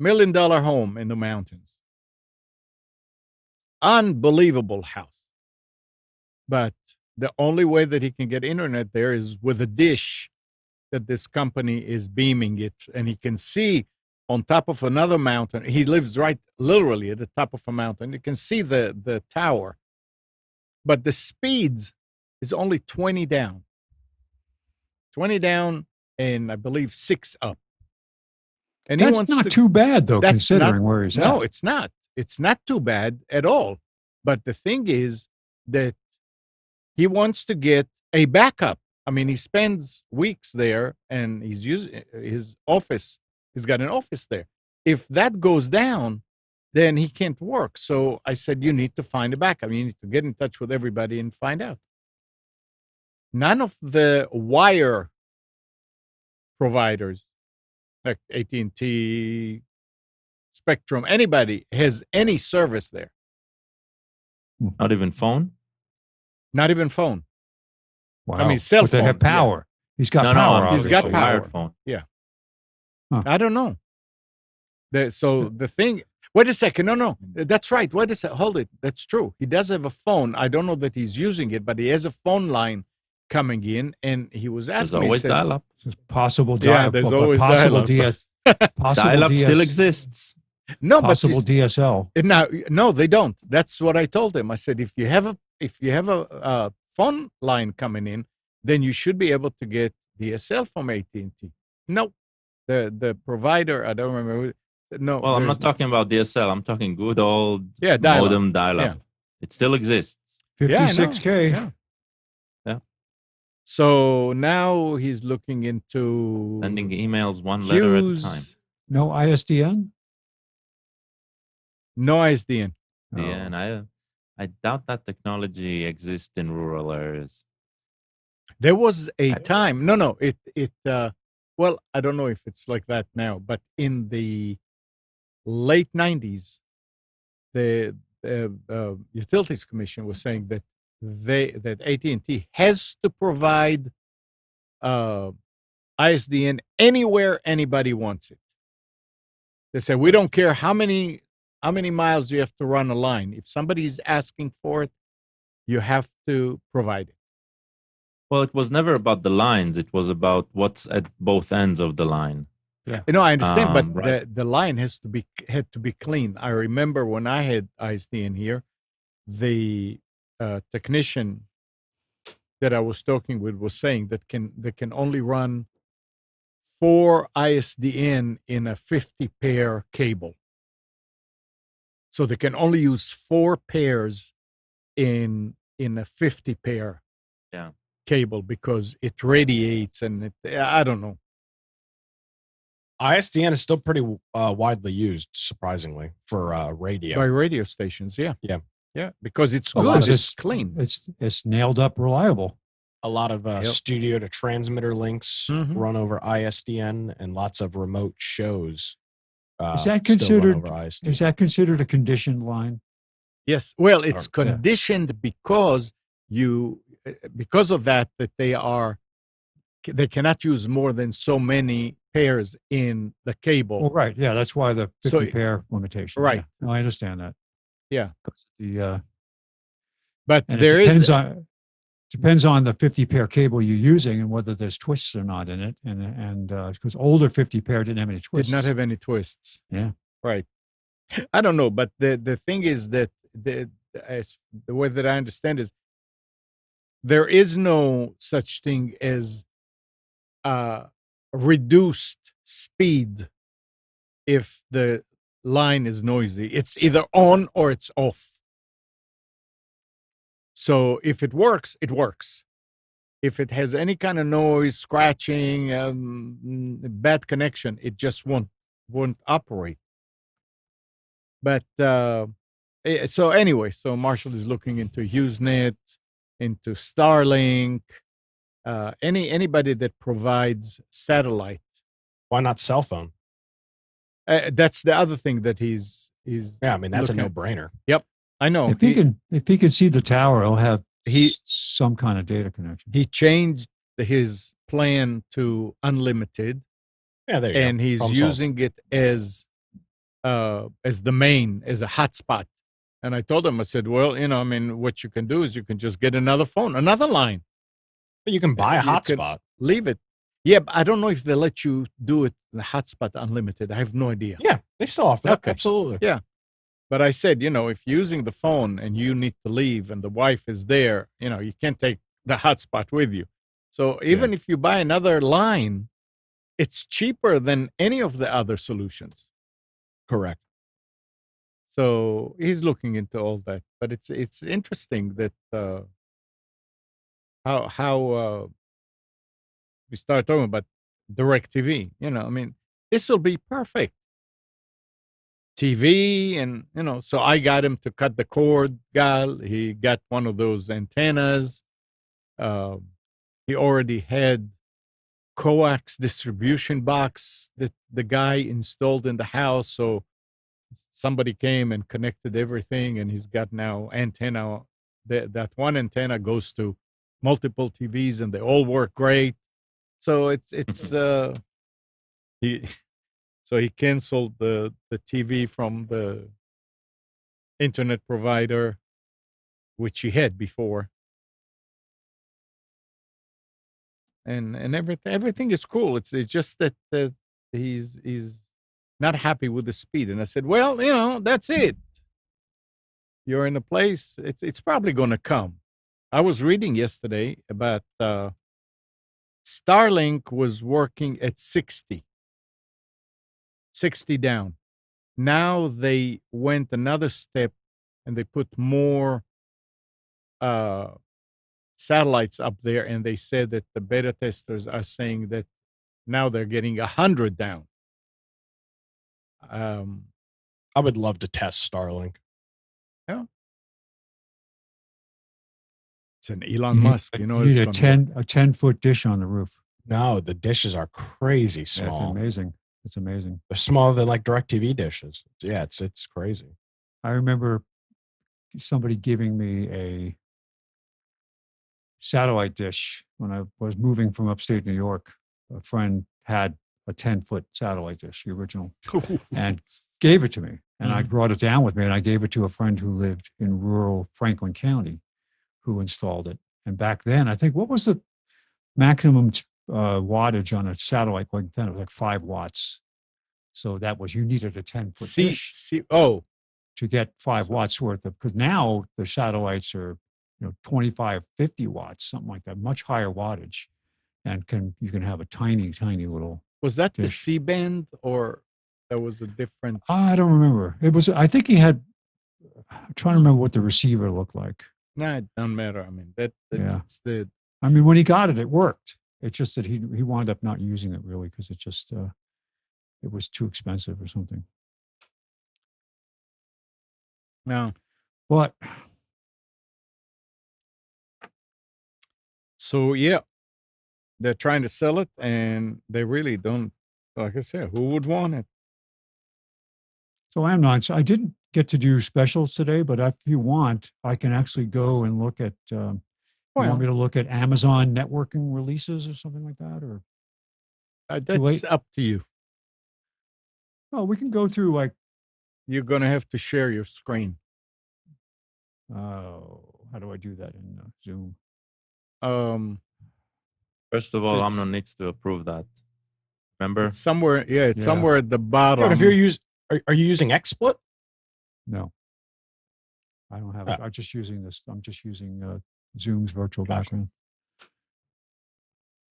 million home in the mountains. Unbelievable house. But the only way that he can get internet there is with a dish that this company is beaming it, and he can see on top of another mountain. He lives right literally at the top of a mountain. You can see the tower, but the speeds is only 20 down. 20 down, and I believe 6 up. And that's not too bad, though, considering where he's at. No, it's not. It's not too bad at all. But the thing is that he wants to get a backup. I mean, he spends weeks there, and he's using his office. He's got an office there. If that goes down, then he can't work. So I said, you need to find a backup. You need to get in touch with everybody and find out. None of the wire providers, like AT&T, Spectrum, anybody has any service there. Not even phone? Not even phone. Wow. I mean, cell but phone. They have power. He's got No, power. no, He's got it's a obviously. power. wired phone. I don't know. So the thing. Wait a second. No. That's right. Wait a second. Hold it. That's true. He does have a phone. I don't know that he's using it, but he has a phone line coming in, and he was There's asking me. He always said, dial-up. There's possible Yeah, there's always possible dial-up. possible Dial-up DS, still exists. no, but possible he's- DSL. now, no, they don't. That's what I told him. I said, if you have a phone line coming in, then you should be able to get DSL from AT&T. No, the provider, I don't remember. No, Well, I'm there's not talking about DSL. I'm talking good old Yeah, dial-up. modem dial-up. Yeah. It still exists. Yeah, I know. 56K. Yeah. Yeah. So now he's looking into Sending emails one letter at a time. Hughes. No ISDN. No ISDN. No. Yeah, and I doubt that technology exists in rural areas. There was a I- time. No. Well, I don't know if it's like that now, but in the late '90s, the Utilities Commission was saying that that AT&T has to provide ISDN anywhere anybody wants it. They say we don't care how many miles you have to run a line. If somebody is asking for it, you have to provide it. Well, it was never about the lines. It was about what's at both ends of the line. No, I understand, but Right. the line had to be clean. I remember when I had ISDN here, the technician that I was talking with was saying that they can only run 4 ISDN in a 50 pair cable. So they can only use 4 pairs in a 50 pair cable because it radiates and I don't know. ISDN is still pretty widely used, surprisingly, for radio. By radio stations, yeah. Yeah. Yeah, because it's A lot good, of it's clean. It's nailed up reliable. A lot of Yep. studio to transmitter links Mhm. run over ISDN, and lots of remote shows. Is that still run considered? over ISDN. Is that considered a conditioned line? Yes. Well, it's Yeah. conditioned because because of that they cannot use more than so many pairs in the cable. Well, right. Yeah, that's why the 50 So- pair limitation. Right. Yeah. No, I understand that. Yeah. The But and there it is depends on the 50 pair cable you're using and whether there's twists or not in it. And because older 50 pair didn't have any twists. did not have any twists. Yeah. Right. I don't know, but the thing is that the way that I understand is there is no such thing as reduced speed if the line is noisy. It's either on or it's off. So if it works, it works. If it has any kind of noise, scratching, bad connection, it just won't operate. But so anyway, so Marshall is looking into HughesNet, into Starlink, anybody that provides satellite. Why not cell phone? That's the other thing that he's Yeah, I mean that's a looking- no-brainer. I know. If he can see the tower, he'll have He- some kind of data connection. He changed his plan to unlimited, Yeah, there you and go. he's Problem solved. using it as the main, as a hotspot. And I told him, I said, well, I mean, what you can do is you can just get another phone, another line, But you can buy a you can- hotspot. leave it. Yeah, but I don't know if they let you do it the hotspot unlimited. I have no idea. Yeah, they still offer that. Okay. Absolutely. Yeah. But I said, if you're using the phone and you need to leave and the wife is there, you can't take the hotspot with you. So even if you buy another line, it's cheaper than any of the other solutions. Correct. So he's looking into all that. But it's interesting that how we start talking about DirectTV. I mean, this will be perfect. TV and so I got him to cut the cord, Gal. He got one of those antennas. He already had coax distribution box that the guy installed in the house. So somebody came and connected everything, and he's got now antenna. That one antenna goes to multiple TVs, and they all work great. So it's he so he canceled the TV from the internet provider, which he had before, and everything is cool. It's just that he's not happy with the speed. And I said, well, that's it. You're in a place. It's probably going to come. I was reading yesterday about Starlink was working at 60 down. Now they went another step and they put more satellites up there, and they said that the beta testers are saying that now they're getting 100 down. I would love to test Starlink. Yeah. It's an Elon You need- Musk, You it's need a gonna work. 10-foot dish on the roof. No, the dishes are crazy That's small. amazing. It's amazing. They're smaller than like DirectTV dishes. Yeah, it's crazy. I remember somebody giving me a satellite dish when I was moving from upstate New York. A friend had a 10-foot satellite dish, the original, and gave it to me. And I brought it down with me, and I gave it to a friend who lived in rural Franklin County, who installed it. And back then, I think, what was the maximum wattage on a satellite antenna? It was like 5 watts. So that was, you needed a 10-foot dish to get 5 watts worth of, because now the satellites are 25, 50 watts, something like that, much higher wattage, and you can have a tiny little. Was that the dish. C-band, or that was a different? I don't remember. It was, I think he had, I'm trying to remember what the receiver looked like. Nah, it doesn't matter. I mean, it's the. I mean, when he got it, it worked. It's just that he wound up not using it really, because it just it was too expensive or something. No. But So yeah, they're trying to sell it, and they really don't. Like I said, who would want it? so I didn't get to do specials today, but if you want, I can actually go and look at. You want me to look at Amazon networking releases or something like that, or that's up to you. Oh, we can go through like. You're gonna have to share your screen. Oh, how do I do that in Zoom? First of all, Amnon needs to approve that. Remember? It's somewhere, somewhere at the bottom. But if you're are you using XSplit? No, I don't have it. I'm just using this. I'm just using Zoom's virtual background.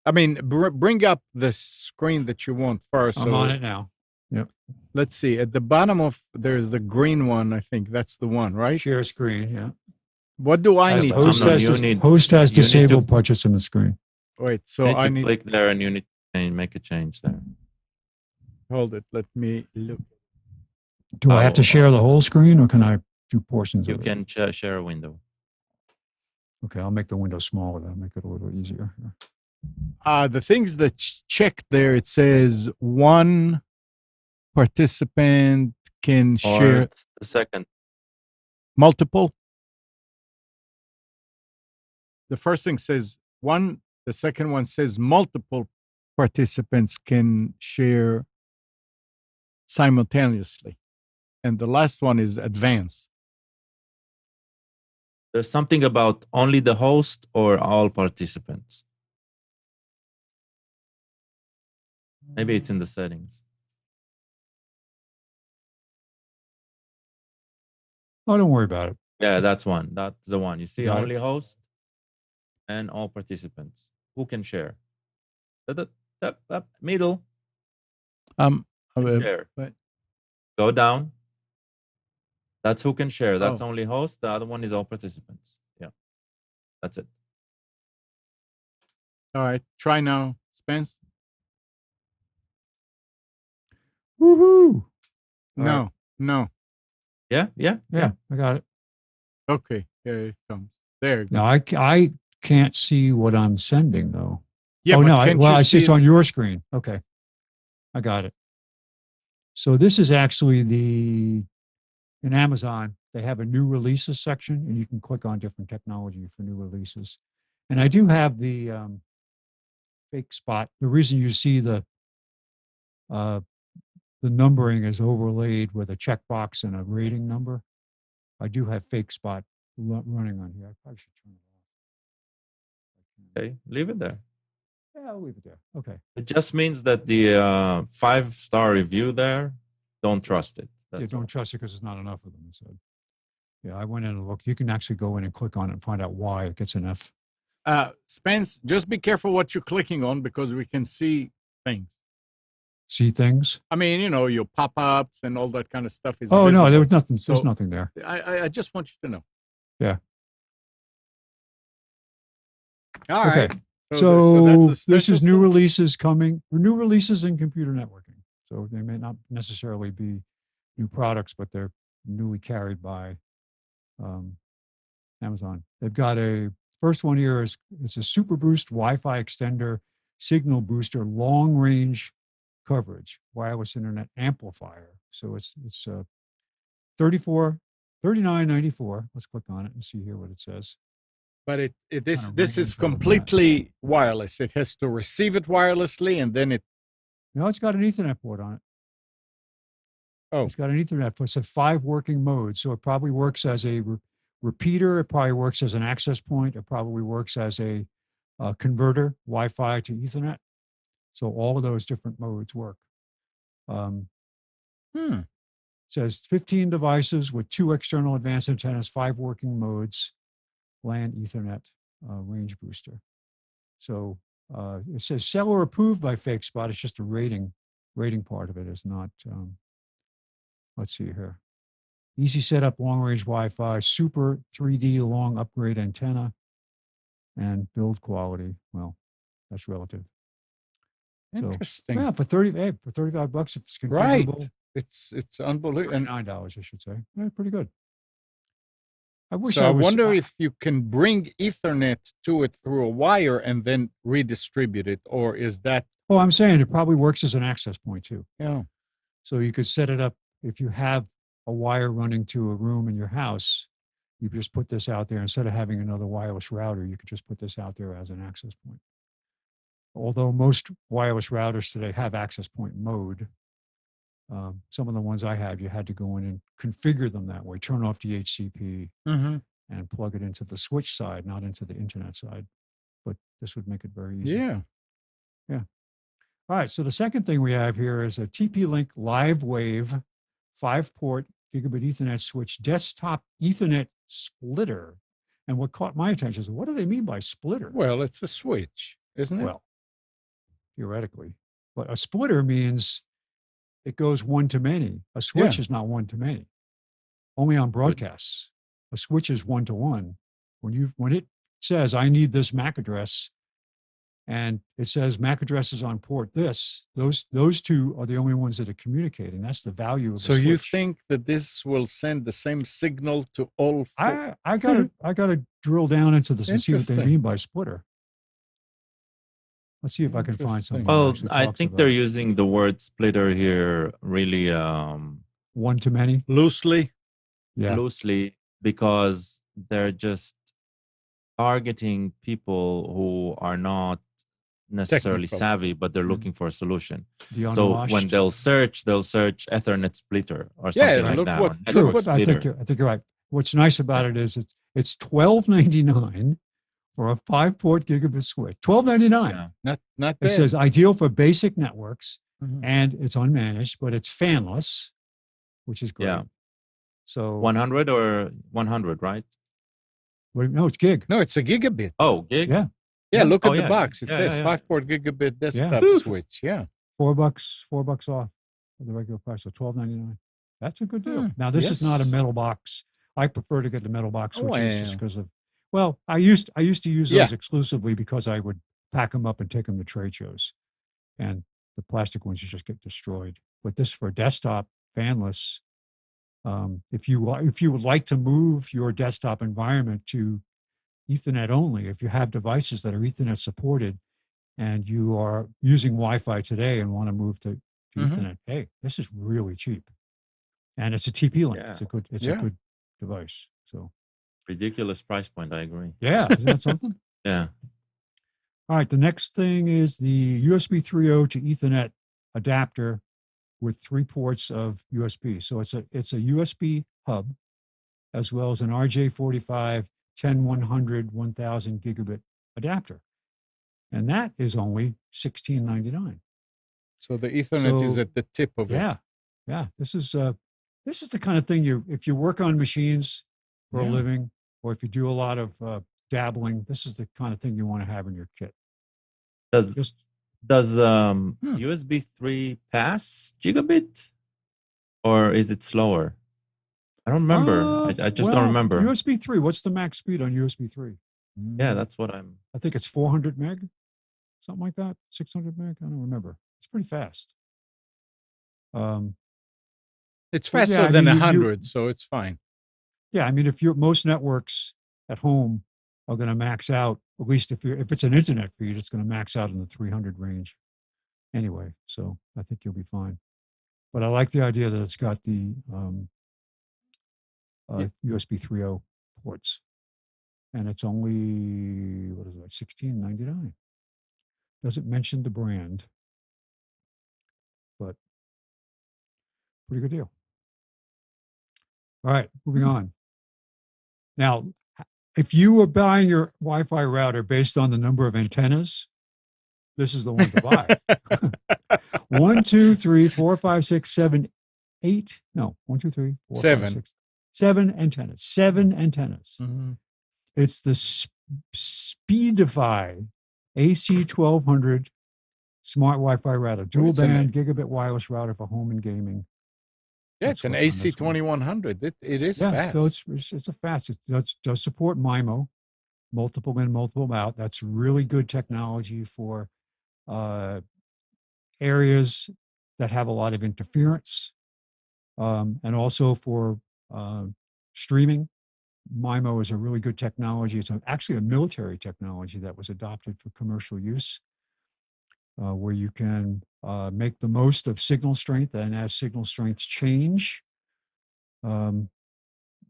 I mean, bring up the screen that you want first. I'm on it now. Yep. Let's see. At the bottom there's the green one. I think that's the one, right? Share screen. Yeah. What do I need? Host has disabled participant screen. Wait. So I need to click there, and you need to make a change there. Hold it. Let me look. Do I have to share the whole screen, or can I do portions of it? You can share a window. Okay, I'll make the window smaller. That'll make it a little easier. The things that checked there, it says one participant can share. The second. Multiple. The first thing says one. The second one says multiple participants can share simultaneously. And the last one is advanced. There's something about only the host or all participants. Maybe it's in the settings. Oh, don't worry about it. Yeah, that's one. That's the one. You see, Got it. only host and all participants. Who can share? Middle. Share. But Go down. That's who can share. That's only host. The other one is all participants. Yeah, that's it. All right, try now, Spence. Woohoo! No. Yeah. I got it. Okay, here it comes. There. Now I can't see what I'm sending though. Yeah, oh but no! I see see it's on your screen. Okay, I got it. So this is actually in Amazon. They have a new releases section, and you can click on different technology for new releases. And I do have the fake spot. The reason you see the numbering is overlaid with a checkbox and a rating number. I do have fake spot running on here. I probably should turn it off. Okay, leave it there. Yeah, I'll leave it there. Okay. It just means that the 5-star review there, don't trust it. Yeah, That's don't all. trust it because it's not enough of them. It said. Yeah, I went in and looked. You can actually go in and click on it and find out why it gets an F. Spence, just be careful what you're clicking on because we can see things. See things? I mean, your pop-ups and all that kind of stuff is Oh visible. no, there was nothing. So There's nothing there. I just want you to know. Yeah. All Okay. right. So that's a this special is new stuff? releases coming, or new releases in computer networking. So they may not necessarily be new products, but they're newly carried by Amazon. They've got a first one here is it's a Super Boost Wi-Fi extender signal booster long range coverage wireless internet amplifier. So it's $39.94. Let's click on it and see here what it says. But this Kind of is range over that. completely wireless. It has to receive it wirelessly, and then it. No, it's got an Ethernet port on it. Oh. It's got an Ethernet port. It's 5 working modes. So it probably works as a repeater. It probably works as an access point. It probably works as a converter, Wi-Fi to Ethernet. So all of those different modes work. It says 15 devices with 2 external advanced antennas, 5 working modes, LAN Ethernet range booster. So it says seller approved by Fake Spot. It's just a rating part of it is not. Let's see here. Easy setup, long range Wi-Fi, super 3D long upgrade antenna, and build quality. Well, that's relative. Interesting. So, yeah, for $35, it's configurable. Right. It's unbelievable. And $9, I should say. Yeah, pretty good. I wish so I I was, wonder if you can bring Ethernet to it through a wire and then redistribute it, or is that? Oh, I'm saying it probably works as an access point too. Yeah. So you could set it up if you have a wire running to a room in your house. You just put this out there instead of having another wireless router. You could just put this out there as an access point. Although most wireless routers today have access point mode, some of the ones I have, you had to go in and configure them that way. Turn off DHCP and plug it into the switch side, not into the internet side. But this would make it very easy. Yeah. Yeah. All right. So the second thing we have here is a TP-Link Live Wave 5-port gigabit Ethernet switch desktop Ethernet splitter. And what caught my attention is what do they mean by splitter? Well, it's a switch, isn't it? Well, theoretically, but a splitter means it goes one to many. A switch is not one to many. Only on broadcasts. A switch is one to one. When it says I need this MAC address, and it says MAC address is on port this, those two are the only ones that are communicating. That's the value of the So switch. you think that this will send the same signal to all four? I gotta drill down into this and see what they Interesting. mean by splitter. Let's see if I can find something. Interesting. that Well, actually I talks think about they're it. using the word splitter here really One to many. Loosely? Yeah. loosely because they're just targeting people who are not necessarily Technical. savvy, but they're looking for a solution. The So unwashed. when they'll search Ethernet splitter or something like look that. what- or look network True. what- I think splitter. you're right. What's nice about it is it's $12.99 for a 5-port gigabit switch. $12.99. Yeah. Not It bad. says ideal for basic networks, Mhm. and it's unmanaged, but it's fanless, which is great. Yeah. So 100 or 100, right? no, it's gig. No, it's a gigabit. Oh, gig? Yeah. Yeah, look Oh, at the yeah. box. It Yeah, says yeah, yeah. 5-port gigabit desktop Yeah. switch. Yeah. $4 off of the regular price, so $12.99. That's a good deal. Now this is not a yes. metal box. I prefer to get the metal box switches just Wow. because of. Well, I used to use Yeah. those exclusively because I would pack them up and take them to trade shows, and the plastic ones just get destroyed. But this for desktop fanless. If you would like to move your desktop environment to Ethernet only, if you have devices that are Ethernet supported, and you are using Wi-Fi today and want to move to Mhm. Ethernet, hey, this is really cheap, and it's a TP-Link. Yeah. It's Yeah. a good device. So Ridiculous price point. I agree. yeah, isn't that something? Yeah. All right, the next thing is the USB 3.0 to Ethernet adapter with 3 ports of USB. So it's a USB hub as well as an RJ45 10100 1000 gigabit adapter. And that is only $16.99. So the Ethernet is So, at the tip of it. Yeah. Yeah. This is the kind of thing if you work on machines for a Yeah. living, or if you do a lot of dabbling, this is the kind of thing you want to have in your kit. Does Just USB 3 pass gigabit, or is it slower? I don't remember. I just don't remember. USB 3, what's the max speed on USB 3? Yeah, that's what I'm. I think it's 400 meg, something like that. 600 meg. I don't remember. It's pretty fast. It's But yeah, faster I than mean, 100, so it's fine. Yeah, I mean, if most networks at home are going to max out, at least if it's an internet feed, it's going to max out in the 300 range anyway. So I think you'll be fine. But I like the idea that it's got the USB 3.0 ports, and it's only what is it, $16.99. Doesn't mention the brand, but pretty good deal. All right, moving on. Now, if you were buying your Wi-Fi router based on the number of antennas, this is the one to buy. 1, 2, 3, 4, 5, 6, 7, 8. No, 1, 2, 3, 4, 5, Seven. 6, 7 antennas. 7 antennas. Mhm. It's the Speedify AC 1200 smart Wi-Fi router, dual it's an- band gigabit wireless router for home and gaming. Yeah, That's it's an what's on AC this one. 2100. It is Yeah, fast. so it's a fast. It does support MIMO, multiple in, multiple out. That's really good technology for areas that have a lot of interference, and also for streaming. MIMO is a really good technology. It's actually a military technology that was adopted for commercial use, where you can make the most of signal strength, and as signal strengths change,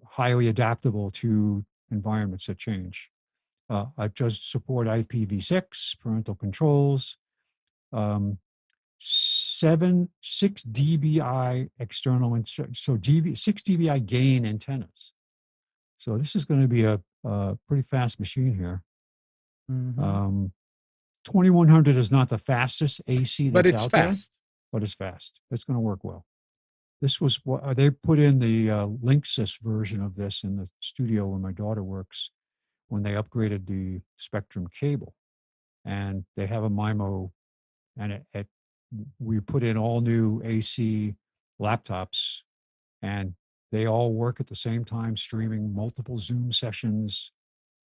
highly adaptable to environments that change. It does support IPv6, parental controls, 6 dBi external, so 6 dBi gain antennas. So this is going to be a pretty fast machine here. Mhm. 2100 is not the fastest AC But that's it's out there, fast. but it's fast. It's going to work well. This was what they put in the Linksys version of this in the studio where my daughter works when they upgraded the Spectrum cable, and they have a MIMO, and we put in all new AC laptops, and they all work at the same time, streaming multiple Zoom sessions,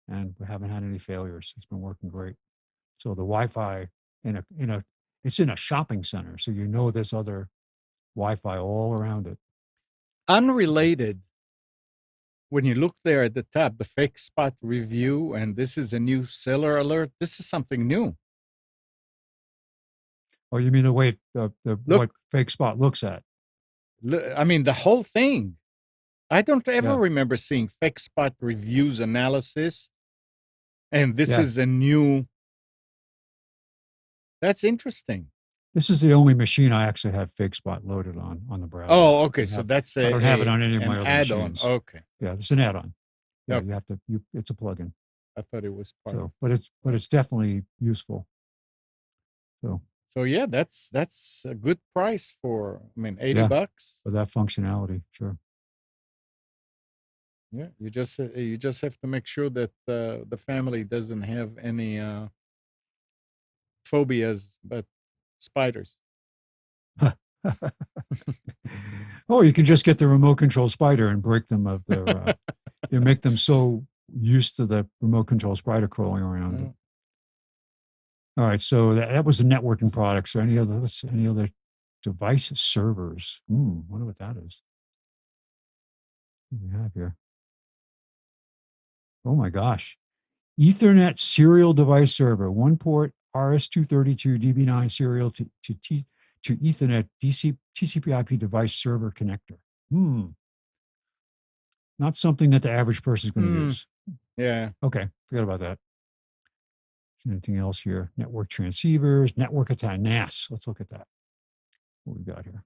and we haven't had any failures. It's been working great. So the Wi-Fi it's in a shopping center, so there's other Wi-Fi all around it. Unrelated, when you look there at the top, the fake spot review, and this is a new seller alert. This is something new. Oh, you mean the way what Fake Spot looks at? I mean, the whole thing. I don't ever Yeah. remember seeing fake spot reviews analysis, and this Yeah. is a new. That's interesting. This is the only machine I actually have Fake Spot loaded on the browser. Oh, okay. So that's I don't have it on any of an my other add-on. machines. Okay, Yeah, it's an add-on. Yeah, Okay. you have to. It's a plugin. I thought it was part of. So, but it's definitely useful. So yeah, that's a good price for. I mean, $80. Yeah. For that functionality, sure. Yeah, you just have to make sure that the family doesn't have any phobias, but spiders. Oh, you can just get the remote control spider and break them of their. You make them so used to the remote control spider crawling around. Yeah. All right, so that was the networking products. So any other device servers? Wonder what that is. What do we have here? Oh my gosh. Ethernet serial device server, 1-port RS-232 DB9 serial to Ethernet TCP/IP device server connector. Not something that the average person is going to use. Yeah. Okay, forget about that. Anything else here? Network transceivers, network attack, NAS. Let's look at that. What we got here?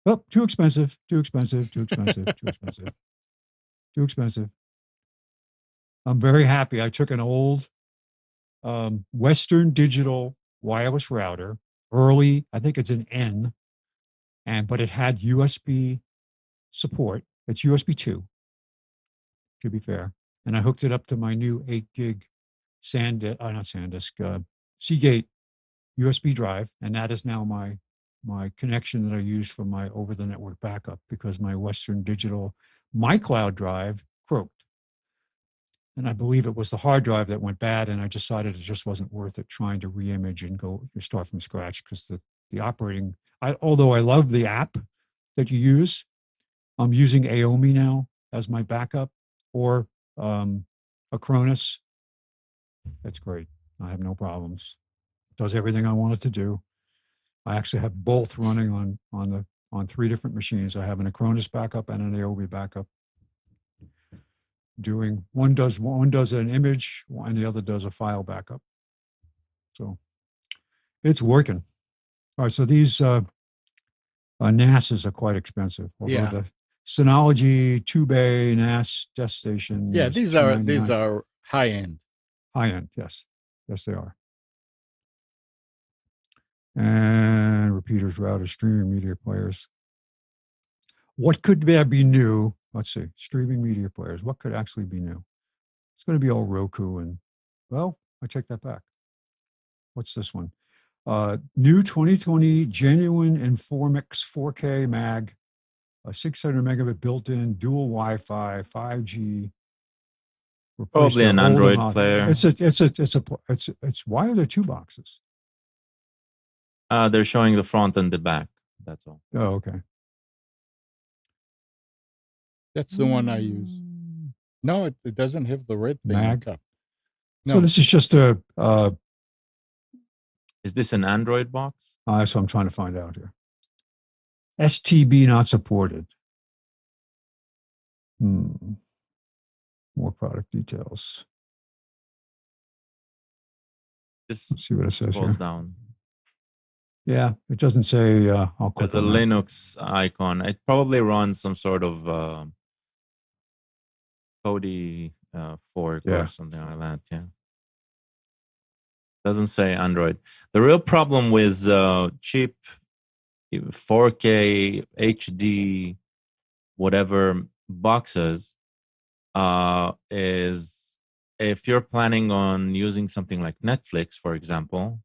Oh, too expensive, too expensive, too expensive, too expensive, too expensive. I'm very happy. I took an old Western Digital wireless router, early, I think it's an N, but it had USB support. It's USB 2, to be fair. And I hooked it up to my new 8 gig not SanDisk, Seagate USB drive. And that is now my connection that I use for my over the network backup, because my Western Digital MyCloud drive croaked. And I believe it was the hard drive that went bad. And I decided it just wasn't worth it trying to reimage and start from scratch, because the operating, although I love the app that you use, I'm using Aomi now as my backup, or Acronis. That's great. I have no problems. It does everything I want it to do. I actually have both running on 3 different machines. I have an Acronis backup and an Aomi backup. One does an image and the other does a file backup. So it's working. All right. So these NASs are quite expensive. Although the Synology 2-bay NAS desk station. Yeah, these are high end. High end, yes. Yes, they are. And repeaters, routers, streaming media players. What could there be new? Let's see, streaming media players. What could actually be new? It's going to be all Roku and, well, I take that back. What's this one? New 2020 genuine Informix 4K mag, a 600 megabit built-in, dual Wi-Fi, 5G. Probably an Android player. It's. Why are there 2 boxes? They're showing the front and the back. That's all. Oh, okay. That's the one I use. No, it doesn't have the red thing on top. No. So this is just a. Is this an Android box? So I'm trying to find out here. STB not supported. More product details. Let's see what it says here. Down. Yeah, it doesn't say. I'll click There's a Linux icon. It probably runs some sort of Kodi fork or something like that. Yeah. Doesn't say Android. The real problem with cheap 4K HD whatever boxes is if you're planning on using something like Netflix, for example,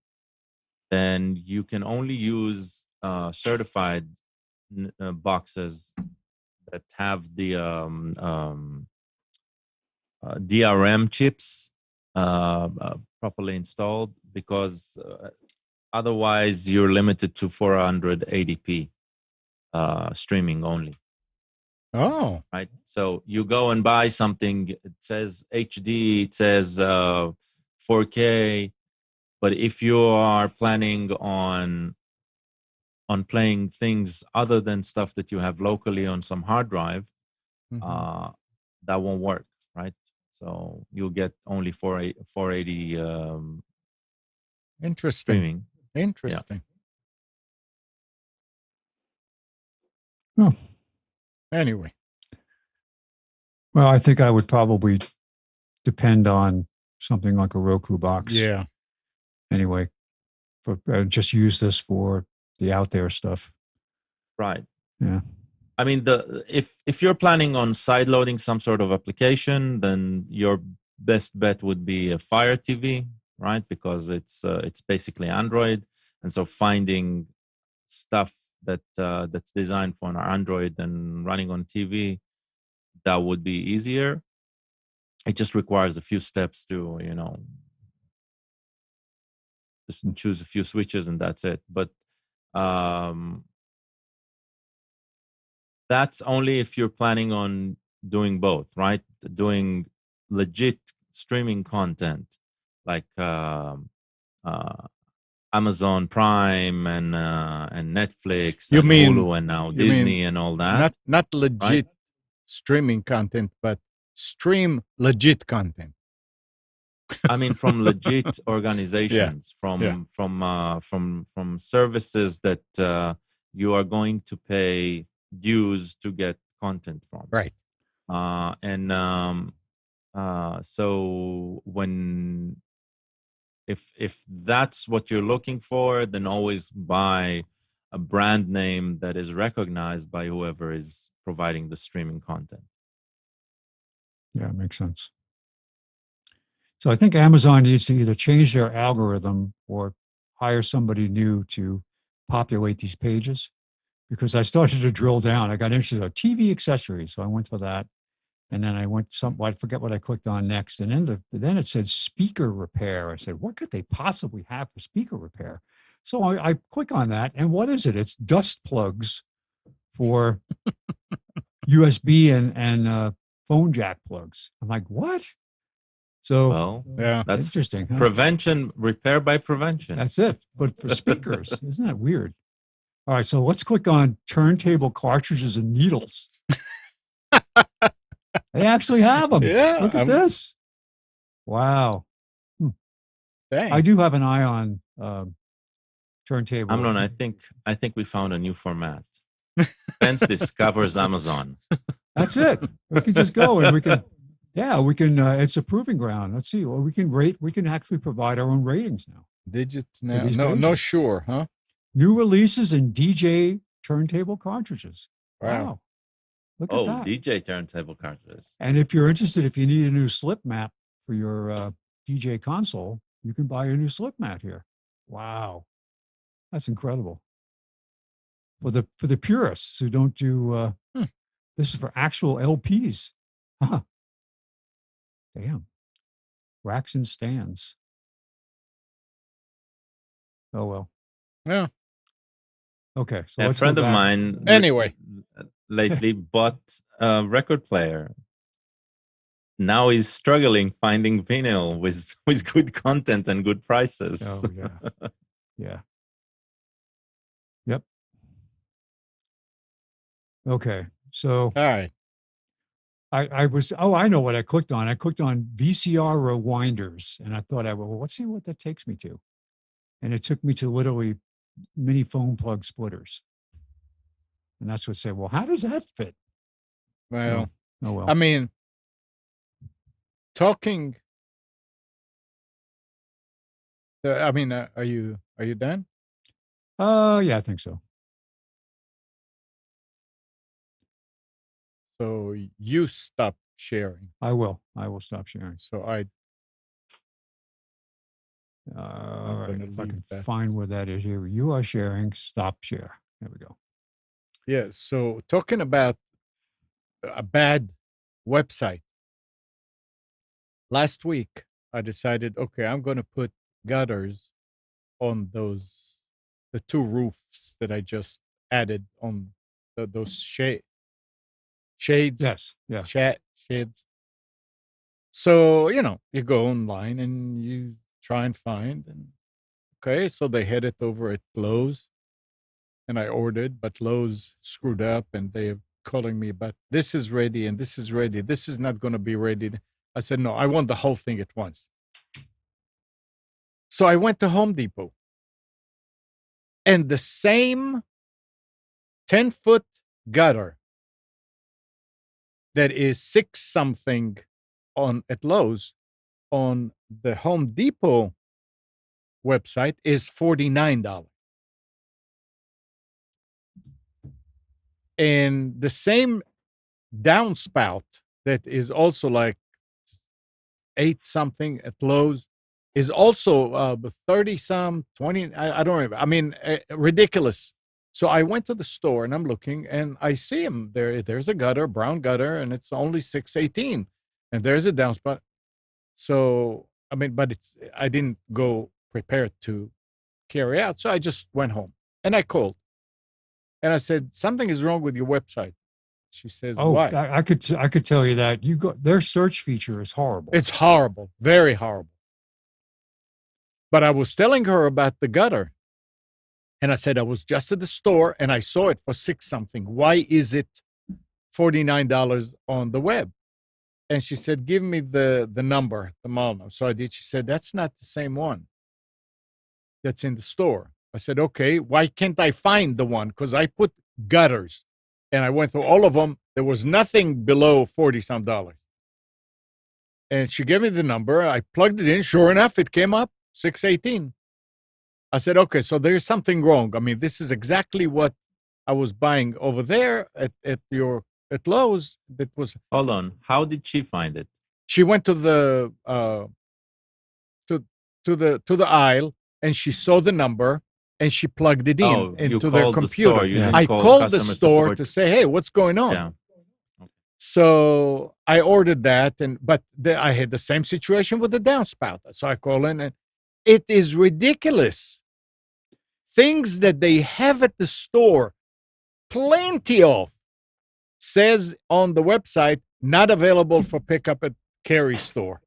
then you can only use certified boxes that have the DRM chips properly installed, because otherwise you're limited to 480p streaming only. Oh, right. So you go and buy something. It says HD. It says 4K. But if you are planning on playing things other than stuff that you have locally on some hard drive, that won't work, right? So you'll get only 480 interesting. Streaming. Interesting. Yeah. Oh. Anyway. Well, I think I would probably depend on something like a Roku box. Yeah. Anyway, just use this for the out there stuff. Right. Yeah. I mean, if you're planning on sideloading some sort of application, then your best bet would be a Fire TV, right? Because it's basically Android, and so finding stuff that's designed for an Android and running on TV, that would be easier. It just requires a few steps to, just choose a few switches and that's it. But that's only if you're planning on doing both, right? Doing legit streaming content like Amazon Prime and Netflix and Hulu and now Disney and all that. Not legit streaming content, but stream legit content. I mean, from legit organizations, yeah. from services that you are going to pay dues to get content from. Right. So when if that's what you're looking for, then always buy a brand name that is recognized by whoever is providing the streaming content. Yeah, it makes sense. So I think Amazon needs to either change their algorithm or hire somebody new to populate these pages, because I started to drill down. I got interested in TV accessories, so I went for that. And then I went I forget what I clicked on next. And then it said speaker repair. I said, what could they possibly have for speaker repair? So I click on that. And what is it? It's dust plugs for USB and phone jack plugs. I'm like, what? So Well, Yeah. that's interesting. Huh? prevention, repair by prevention. That's it. But for speakers, isn't that weird? All right. So let's click on turntable cartridges and needles. They actually have them. Yeah, Look at this. Wow. Dang. I do have an eye on turntable. Amnon, I think we found a new format. Spence discovers Amazon. That's it. We can just go and we can. It's a proving ground. Let's see. Well, we can rate. We can actually provide our own ratings now. Digits now. these No, pages. sure, huh? New releases in DJ turntable cartridges. Wow. Look at Oh, that. DJ turntable cartridges. And if you're interested, if you need a new slip mat for your DJ console, you can buy a new slip mat here. Wow, that's incredible. For the purists who don't do, this is for actual LPs. Huh. Damn. Racks and stands. Oh well. Yeah. Okay, so A let's friend go of back. mine Anyway. lately bought a record player. Now he's struggling finding vinyl with good content and good prices. Oh yeah, yeah. Yep. Okay, so All right. I know what I clicked on. I clicked on VCR rewinders, and I thought, well, let's see what that takes me to. And it took me to literally mini phone plug splitters. And that's what said, well, how does that fit? Well, Oh well. I mean, talking. Are you done? Yeah, I think so. So you stop sharing. I will stop sharing. So I. All right, gonna if I leave can that. find where that is here. You are sharing, stop share. There we go. Yeah. So talking about a bad website. Last week, I decided, okay, I'm going to put gutters on the two roofs that I just added on those shades. Yes, yeah. Shades. So, you go online and you try and find. And okay, so they had it over at Lowe's. And I ordered, but Lowe's screwed up and they're calling me about this is ready and this is ready. This is not going to be ready. I said, no, I want the whole thing at once. So I went to Home Depot. And the same 10-foot gutter that is 6 something at Lowe's on the Home Depot website is $49. And the same downspout that is also like 8 something at Lowe's is also 30 some 20. I don't remember. I mean, ridiculous. So I went to the store and I'm looking and I see him there. There's a gutter, brown gutter, and it's only 618, and there's a downspout. So but I didn't go prepared to carry out. So I just went home and I called. And I said, something is wrong with your website. She says, why? I could tell you that their search feature is horrible. It's horrible, very horrible. But I was telling her about the gutter. And I said, I was just at the store and I saw it for 6 something. Why is it $49 on the web? And she said, give me the number, the model number. So I did. She said, that's not the same one that's in the store. I said, okay, why can't I find the one? Because I put gutters and I went through all of them. There was nothing below $40-some. And she gave me the number. I plugged it in. Sure enough, it came up 618. I said, okay, so there's something wrong. I mean, this is exactly what I was buying over there at Lowe's. That was. Hold on. How did she find it? She went to the to the aisle and she saw the number and she plugged it in into their computer. I called the store to say, hey, what's going on? Yeah. So I ordered that, but I had the same situation with the downspout. So I call in, and it is ridiculous. Things that they have at the store, plenty of, says on the website, not available for pickup at Carrie store.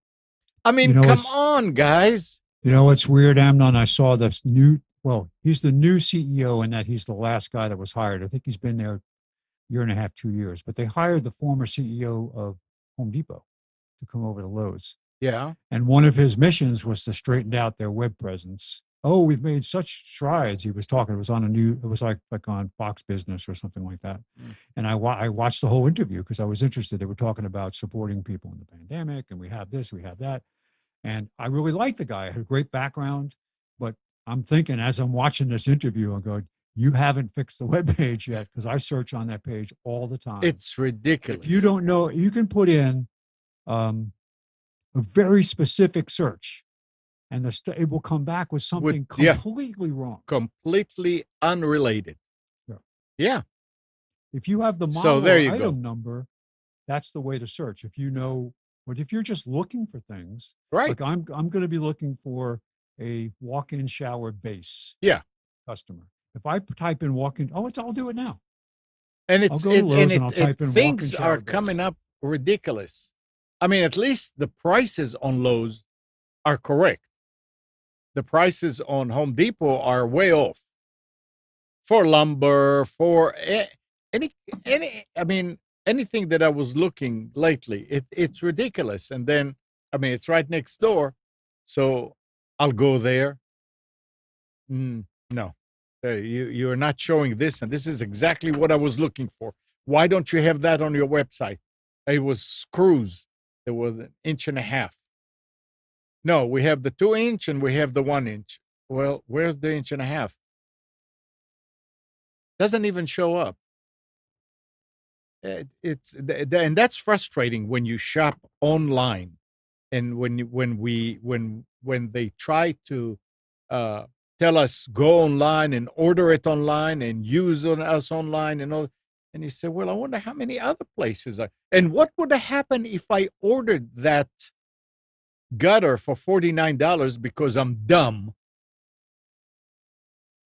I mean, come on, guys. You know what's weird, Amnon? I saw this he's the new CEO in that he's the last guy that was hired. I think he's been there year and a half, 2 years, but they hired the former CEO of Home Depot to come over to Lowe's. Yeah. And one of his missions was to straighten out their web presence. Oh, we've made such strides. He was talking, it was like on Fox Business or something like that. Mm. And I watched the whole interview because I was interested. They were talking about supporting people in the pandemic and we have this, we have that. And I really liked the guy. I had a great background, but I'm thinking as I'm watching this interview, I'm going, you haven't fixed the webpage yet, because I search on that page all the time. It's ridiculous. If you don't know, you can put in a very specific search, and it will come back with something completely wrong. Completely unrelated. Yeah. If you have the model item number, that's the way to search. If you know, but if you're just looking for things, right? Like I'm going to be looking for a walk-in shower base. Yeah. Customer. If I type in walk-in, I'll do it now. And things are coming up ridiculous. I mean, at least the prices on Lowe's are correct. The prices on Home Depot are way off. For lumber, for anything that I was looking lately, it's ridiculous. And then, I mean, it's right next door, so I'll go there. No. You're not showing this, and this is exactly what I was looking for. Why don't you have that on your website? It was screws. There was 1.5 inches. No, we have the 2-inch and we have the 1 inch. Well, where's the 1.5 inches? Doesn't even show up. And that's frustrating when you shop online, and when they try to tell us go online and order it online and use us online and all. And you say, well, I wonder how many other places are. And what would have happened if I ordered that gutter for $49 because I'm dumb?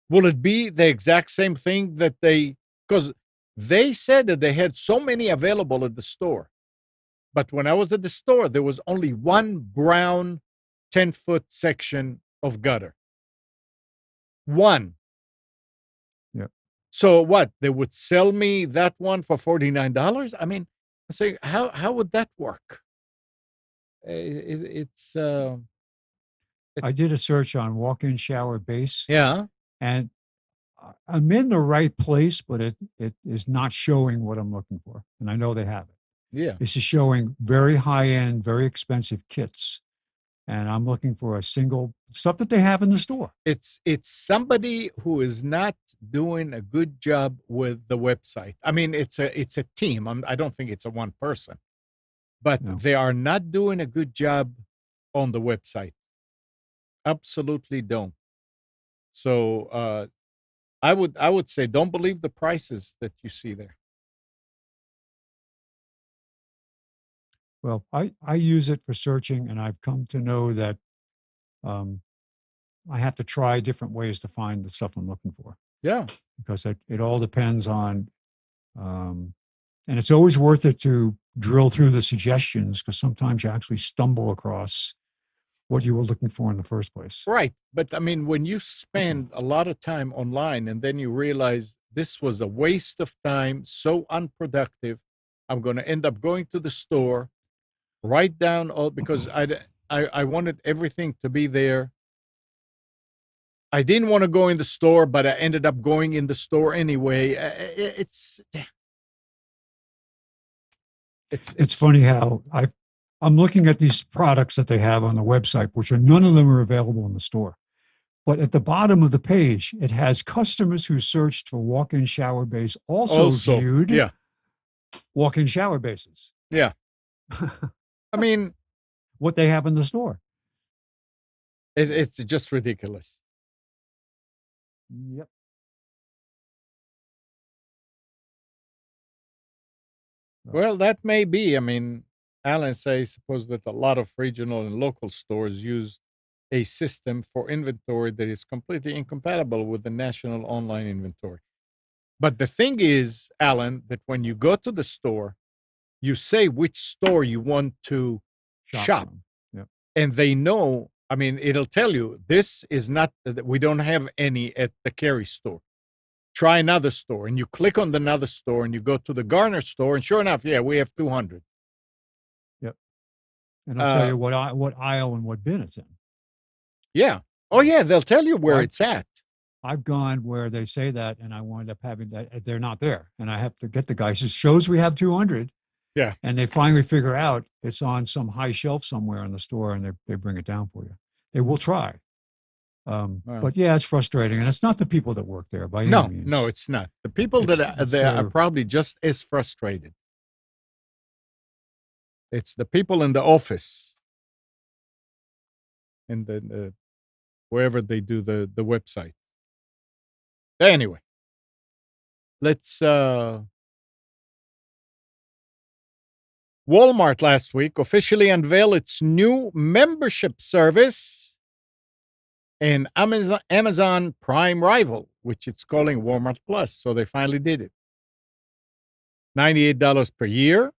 Will it be the exact same thing because they said that they had so many available at the store. But when I was at the store, there was only one brown 10-foot section of gutter. One. Yeah. So what? They would sell me that one for $49? I mean, I say, how would that work? I did a search on walk-in shower base. Yeah. And I'm in the right place, but it is not showing what I'm looking for. And I know they have it. Yeah. This is showing very high-end, very expensive kits. And I'm looking for a single stuff that they have in the store. It's somebody who is not doing a good job with the website. I mean, it's a team. I don't think it's a one person, but They are not doing a good job on the website. Absolutely don't. So I would say don't believe the prices that you see there. Well, I use it for searching, and I've come to know that I have to try different ways to find the stuff I'm looking for. Yeah. Because it all depends on, and it's always worth it to drill through the suggestions, because sometimes you actually stumble across what you were looking for in the first place. Right. But I mean, when you spend a lot of time online and then you realize this was a waste of time, so unproductive, I'm going to end up going to the store, write down all, because I wanted everything to be there. I didn't want to go in the store, but I ended up going in the store anyway. It's funny how I'm looking at these products that they have on the website, which are none of them are available in the store. But at the bottom of the page, it has customers who searched for walk-in shower base also viewed yeah, walk-in shower bases. yeah. I mean, What they have in the store. it's just ridiculous. Yep. Well, that may be. I mean, Alan says suppose that a lot of regional and local stores use a system for inventory that is completely incompatible with the national online inventory. But the thing is, Alan, that when you go to the store, you say which store you want to shop. from. Yep. And they know, I mean, it'll tell you this is not, we don't have any at the Carey store. Try another store. And you click on another store and you go to the Garner store, and sure enough, yeah, we have 200. And I'll tell you what aisle and what bin it's in. Yeah. Oh, yeah, they'll tell you where it's at. I've gone where they say that, and I wind up having that. They're not there. And I have to get the guy. He says, shows we have 200. Yeah. And they finally figure out it's on some high shelf somewhere in the store, and they bring it down for you. They will try. But yeah, it's frustrating. And it's not the people that work there by any means. No, it's not. The people that are probably just as frustrated. It's the people in the office and the wherever they do the website. Anyway, let's Walmart last week officially unveiled its new membership service and Amazon Prime rival, which it's calling Walmart Plus. So they finally did it. $98 per year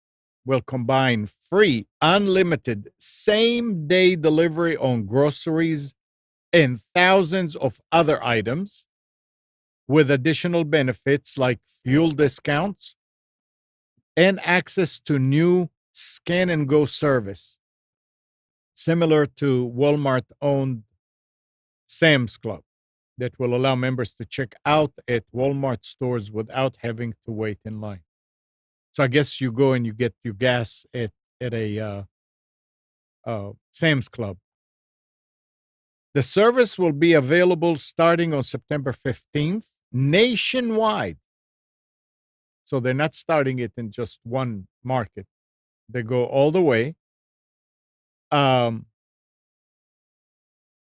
will combine free, unlimited, same-day delivery on groceries and thousands of other items with additional benefits like fuel discounts and access to new Scan and Go service, similar to Walmart-owned Sam's Club, that will allow members to check out at Walmart stores without having to wait in line. So I guess you go and you get your gas at a Sam's Club. The service will be available starting on September 15th nationwide. So they're not starting it in just one market. They go all the way,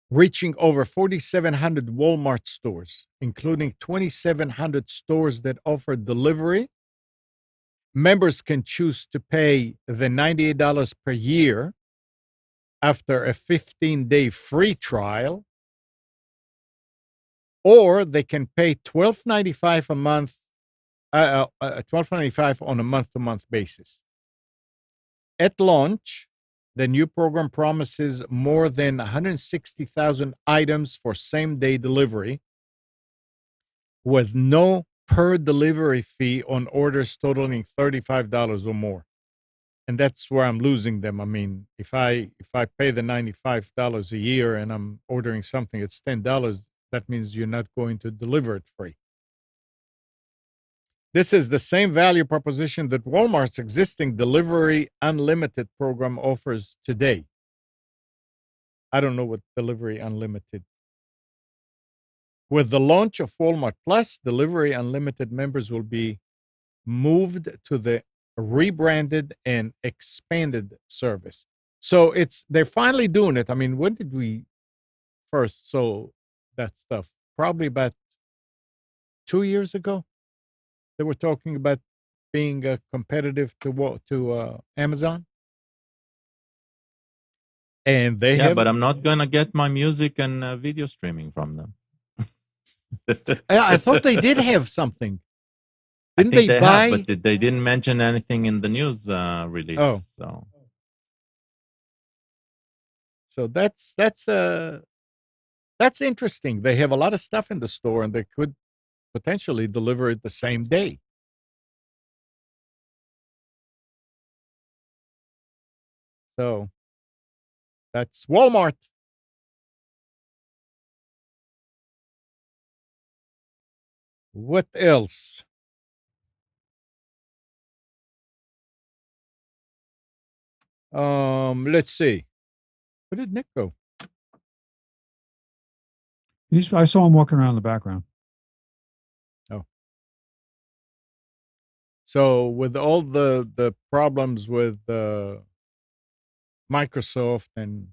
reaching over 4,700 Walmart stores, including 2,700 stores that offer delivery. Members can choose to pay the $98 per year after a 15-day free trial, or they can pay $12.95 a month, $12.95 on a month-to-month basis. At launch, the new program promises more than 160,000 items for same-day delivery, with no per delivery fee on orders totaling $35 or more. And that's where I'm losing them. I mean, if I pay the $95 a year and I'm ordering something it's $10, that means you're not going to deliver it free. This is the same value proposition that Walmart's existing Delivery Unlimited program offers today. I don't know what Delivery Unlimited. With the launch of Walmart Plus, Delivery Unlimited members will be moved to the rebranded and expanded service. So they're finally doing it. I mean, when did we first saw that stuff? Probably about 2 years ago. They were talking about being competitive to Amazon. And they have. But I'm not gonna get my music and video streaming from them. I thought they did have something. Didn't I think they have, buy? but they didn't mention anything in the news release. Oh. So that's interesting. They have a lot of stuff in the store, and they could potentially deliver it the same day. So that's Walmart. What else? Let's see. Where did Nick go? I saw him walking around in the background. So with all the problems with Microsoft and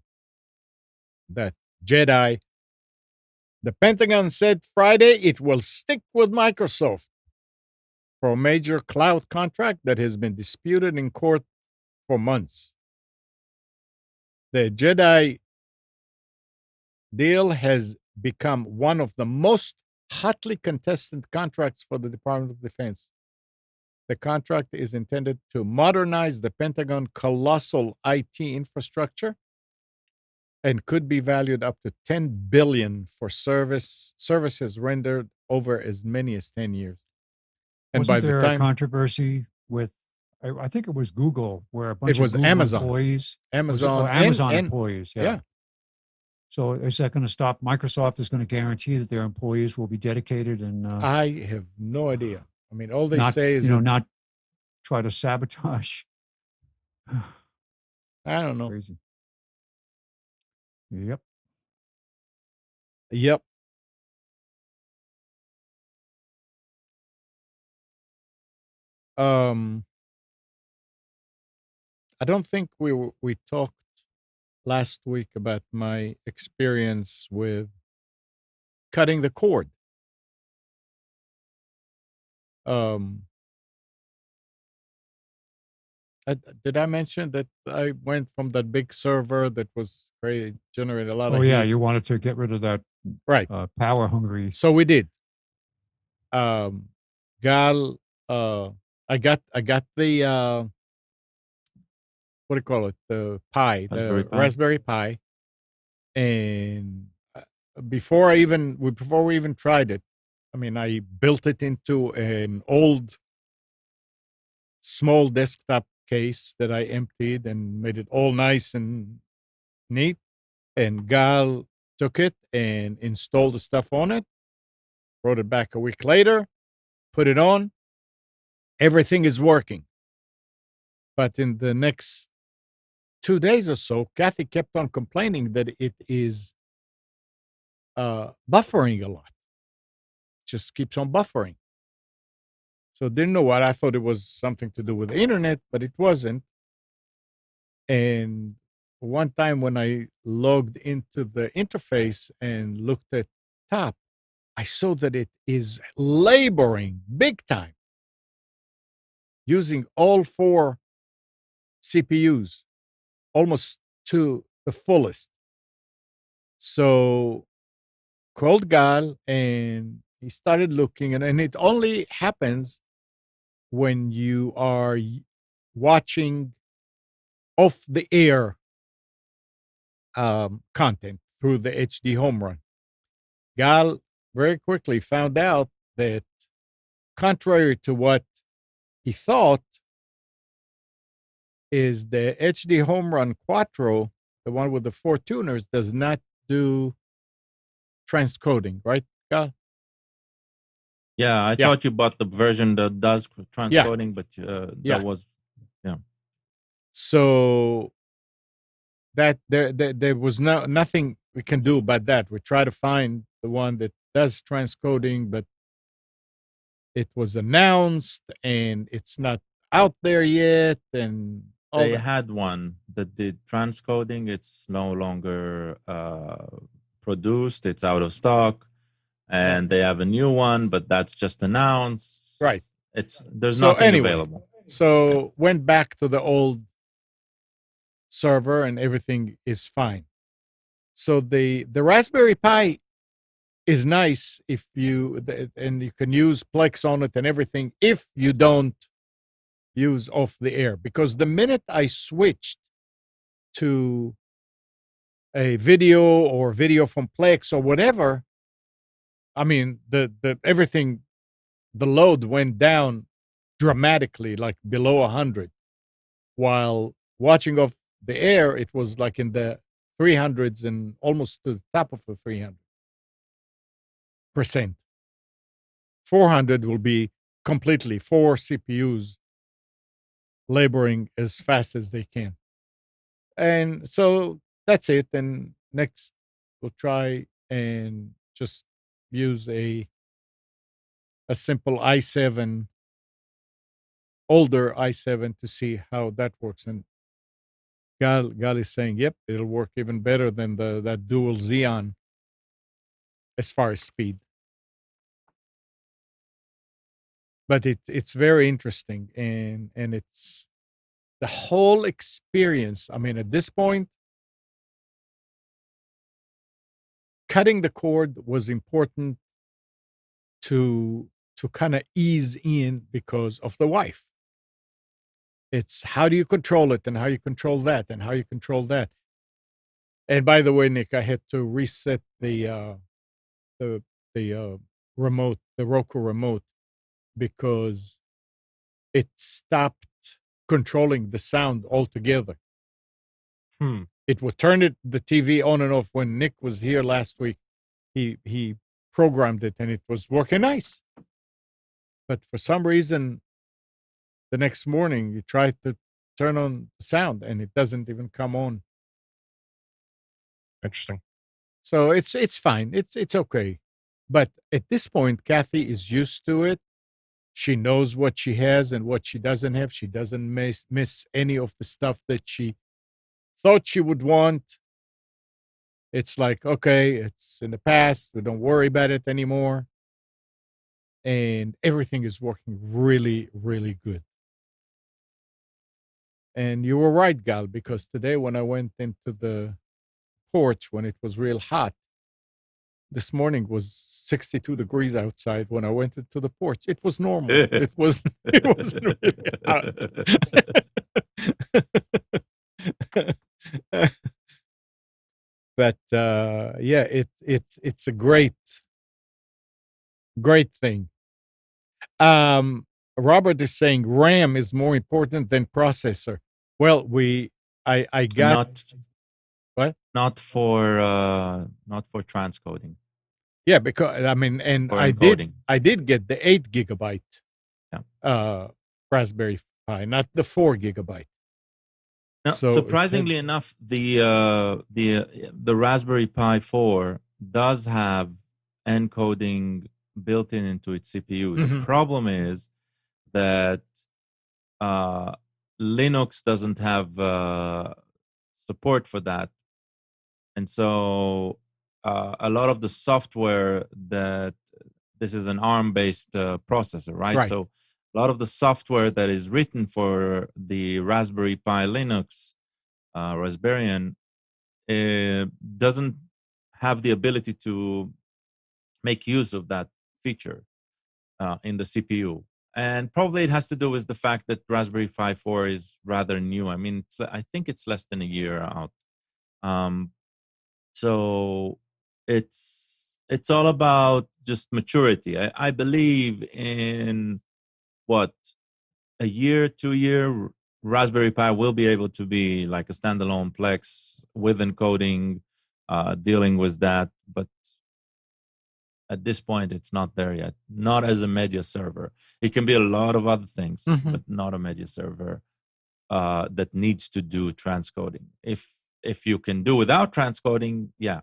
that JEDI, the Pentagon said Friday it will stick with Microsoft for a major cloud contract that has been disputed in court for months. The JEDI deal has become one of the most hotly contested contracts for the Department of Defense. The contract is intended to modernize the Pentagon colossal IT infrastructure and could be valued up to $10 billion for services rendered over as many as 10 years. And Wasn't by the there a time controversy with, I think it was Google, where a bunch it was of Google Amazon, employees, Amazon, Amazon and employees, yeah. So is that going to stop? Microsoft is going to guarantee that their employees will be dedicated and I have no idea. I mean, all they not, say is not try to sabotage. I don't know. Crazy. Yep. Yep. I don't think we talked last week about my experience with cutting the cord. Did I mention that I went from that big server that was generated a lot Oh of yeah, heat? you wanted to get rid of that Right. power hungry. So we did. Gal, I got the what do you call it? The Pi, the Raspberry Pi, and before we even tried it, I mean, I built it into an old small desktop case that I emptied and made it all nice and neat. And Gal took it and installed the stuff on it, brought it back a week later, put it on. Everything is working. But in the next 2 days or so, Kathy kept on complaining that it is buffering a lot. It just keeps on buffering. So didn't know what. I thought it was something to do with the internet, but it wasn't. And one time when I logged into the interface and looked at top, I saw that it is laboring big time, using all 4 CPUs almost to the fullest. So called Gal and he started looking, and it only happens when you are watching off the air content through the HD home run. Gal very quickly found out that, contrary to what he thought, is the HD home run Quattro, the one with the 4 tuners, does not do transcoding, right, Gal? Yeah, I thought you bought the version that does transcoding, but that was So that there was nothing we can do about that. We try to find the one that does transcoding, but it was announced and it's not out there yet. And they had one that did transcoding. It's no longer produced. It's out of stock, and they have a new one, but that's just announced. Right. There's nothing available. So went back to the old server and everything is fine. So the Raspberry Pi is nice if and you can use Plex on it and everything if you don't use off the air. Because the minute I switched to a video from Plex or whatever, I mean the load went down dramatically, like below 100, while watching off the air, it was like in the 300s and almost to the top of the 300%. 400 will be completely 4 CPUs laboring as fast as they can. And so that's it. And next, we'll try and just use a simple i7, older i7, to see how that works. And Gal is saying, yep, it'll work even better than that dual Xeon as far as speed. But it's very interesting, and it's the whole experience. I mean, at this point, cutting the cord was important to kind of ease in because of the wife. It's how do you control it, and how you control that, and how you control that. And by the way, Nick, I had to reset the remote, the Roku remote, because it stopped controlling the sound altogether. It would turn the TV on and off. When Nick was here last week, he programmed it and it was working nice. But for some reason, the next morning you try to turn on the sound and it doesn't even come on. Interesting. So it's fine. It's okay. But at this point, Kathy is used to it. She knows what she has and what she doesn't have. She doesn't miss any of the stuff that she thought she would want. It's like, okay, it's in the past. We don't worry about it anymore. And everything is working really, really good. And you were right, Gal, because today when I went into the porch when it was real hot, this morning was 62 degrees outside. When I went into the porch, it was normal. It wasn't really hot. But yeah, it's a great thing. Robert is saying RAM is more important than processor. Well, I got what? Not for transcoding. Yeah, because I mean, and For I encoding. did get the 8 gigabyte Raspberry Pi, not the 4 gigabyte. Now, So surprisingly enough, the Raspberry Pi 4 does have encoding built into its CPU. The Mhm. problem is that Linux doesn't have support for that, and so a lot of the software that this is an ARM-based processor, right? Right. So a lot of the software that is written for the Raspberry Pi Linux, Raspberry, doesn't have the ability to make use of that feature in the CPU. And probably it has to do with the fact that Raspberry Pi 4 is rather new. I mean, I think it's less than a year out. So it's all about just maturity. I believe in a year, 2 year, Raspberry Pi will be able to be like a standalone Plex with encoding, dealing with that. But at this point, it's not there yet. Not as a media server. It can be a lot of other things, but not a media server that needs to do transcoding. If you can do without transcoding, yeah,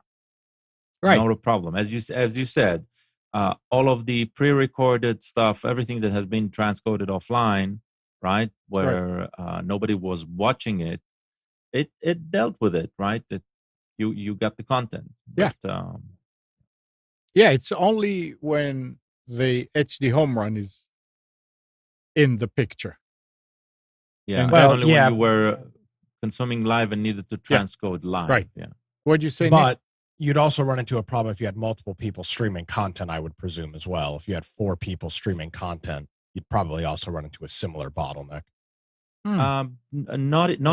Right. not a problem. As you said, all of the pre-recorded stuff, everything that has been transcoded offline, right, where nobody was watching it, it dealt with it, right? That you got the content. Yeah. But, yeah, it's only when the HD home run is in the picture. yeah, And it's that's- only when you were consuming live and needed to transcode live. Right. Yeah. What'd you say, Nick? But you'd also run into a problem if you had multiple people streaming content, I would presume, as well. If you had 4 people streaming content, you'd probably also run into a similar bottleneck. Not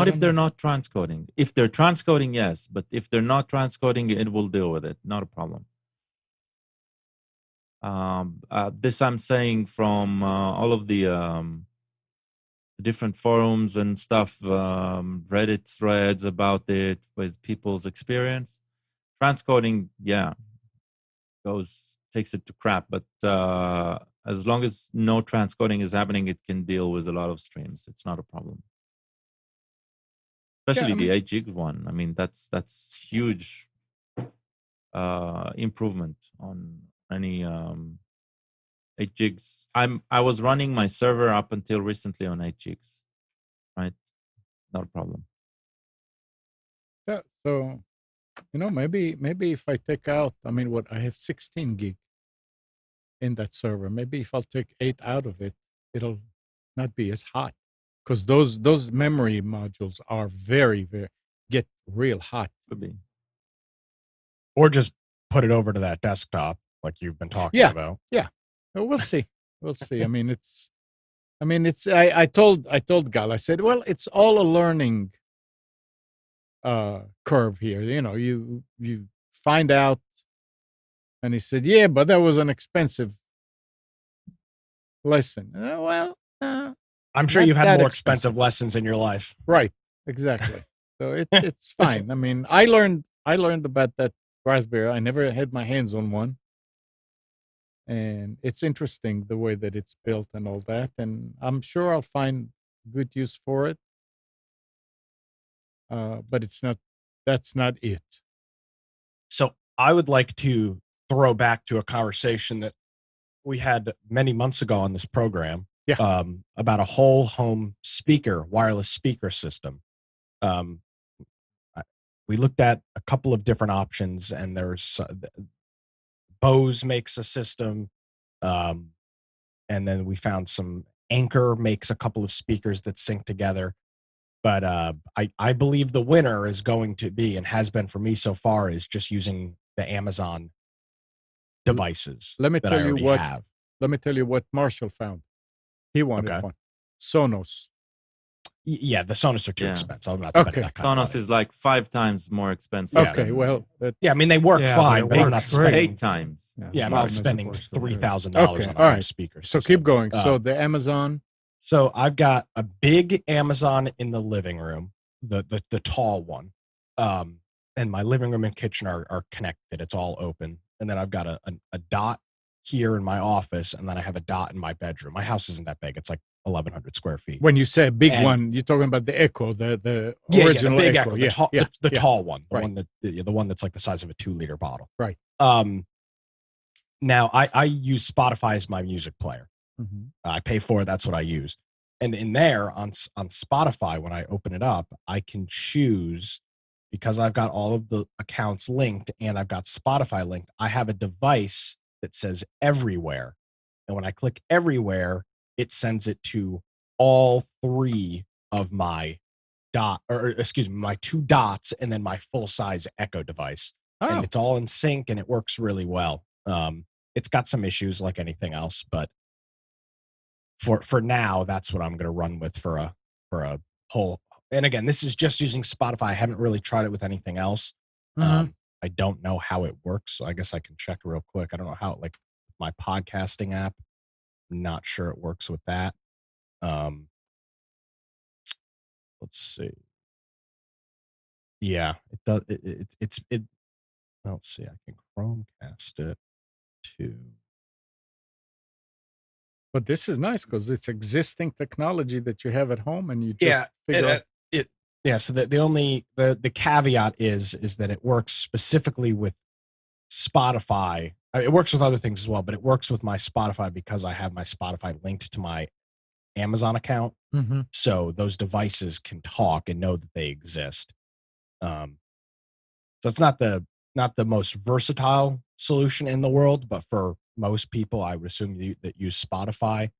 if they're not transcoding. If they're transcoding, yes, but if they're not transcoding, it will deal with it. Not a problem. This I'm saying from all of the different forums and stuff, Reddit threads about it with people's experience. Transcoding, yeah, takes it to crap, but as long as no transcoding is happening, it can deal with a lot of streams. It's not a problem. Especially the 8 gig one. I mean, that's huge improvement on any 8 gigs. I was running my server up until recently on 8 gigs, right? Not a problem. Yeah, so maybe if I take out, I have 16 gig in that server. Maybe if I'll take 8 out of it, it'll not be as hot, because those memory modules are very, very get real hot. Could be. Or just put it over to that desktop like you've been talking about. Yeah. We'll see. We'll see. I told Gal, I said, well, it's all a learning curve here. You find out. And he said, yeah, but that was an expensive lesson. I'm sure you've had more expensive lessons in your life. Right. Exactly. So it's fine. I learned about that Raspberry. I never had my hands on one. And it's interesting the way that it's built and all that. And I'm sure I'll find good use for it. But that's not it. So I would like to throw back to a conversation that we had many months ago on this program. Yeah. About a whole home wireless speaker system. We looked at a couple of different options, and there's Bose makes a system, and then we found some Anchor makes a couple of speakers that sync together. But I believe the winner is going to be, and has been for me so far, is just using the Amazon devices. Let me tell you what. Have. Let me tell you what Marshall found. He wanted one. Sonos. Yeah, the Sonos are too expensive. I'm not spending that kind of money. Sonos is like 5 times more expensive. Okay, well, they work fine, but I'm not spending 8 times. I'm not spending $3,000 on a speaker. So keep going. So the Amazon. So I've got a big Amazon in the living room, the tall one, and my living room and kitchen are connected. It's all open, and then I've got a dot here in my office, and then I have a dot in my bedroom. My house isn't that big; it's like 1,100 square feet. When you say a big one, you're talking about the Echo, the original the big Echo, the tall one, right. the one that's like the size of a 2-liter bottle. Right. Now I use Spotify as my music player. Mm-hmm. I pay for it. That's what I use. And in there on Spotify, when I open it up, I can choose, because I've got all of the accounts linked and I've got Spotify linked. I have a device that says everywhere. And when I click everywhere, it sends it to all 3 of my my 2 dots, and then my full size Echo device. Oh. And it's all in sync, and it works really well. It's got some issues like anything else, but for now, that's what I'm going to run with for a whole. And again, this is just using Spotify. I haven't really tried it with anything else. Mm-hmm. I don't know how it works, so I guess I can check real quick. I don't know how, like my podcasting app, I'm not sure it works with that. Let's see. Yeah, it does. It's let's see. I can Chromecast it to. But this is nice because it's existing technology that you have at home, and you just figure out. Yeah. So the caveat is that it works specifically with Spotify. It works with other things as well, but it works with my Spotify because I have my Spotify linked to my Amazon account. Mm-hmm. So those devices can talk and know that they exist. So it's not the most versatile solution in the world, but for most people, I would assume that use Spotify,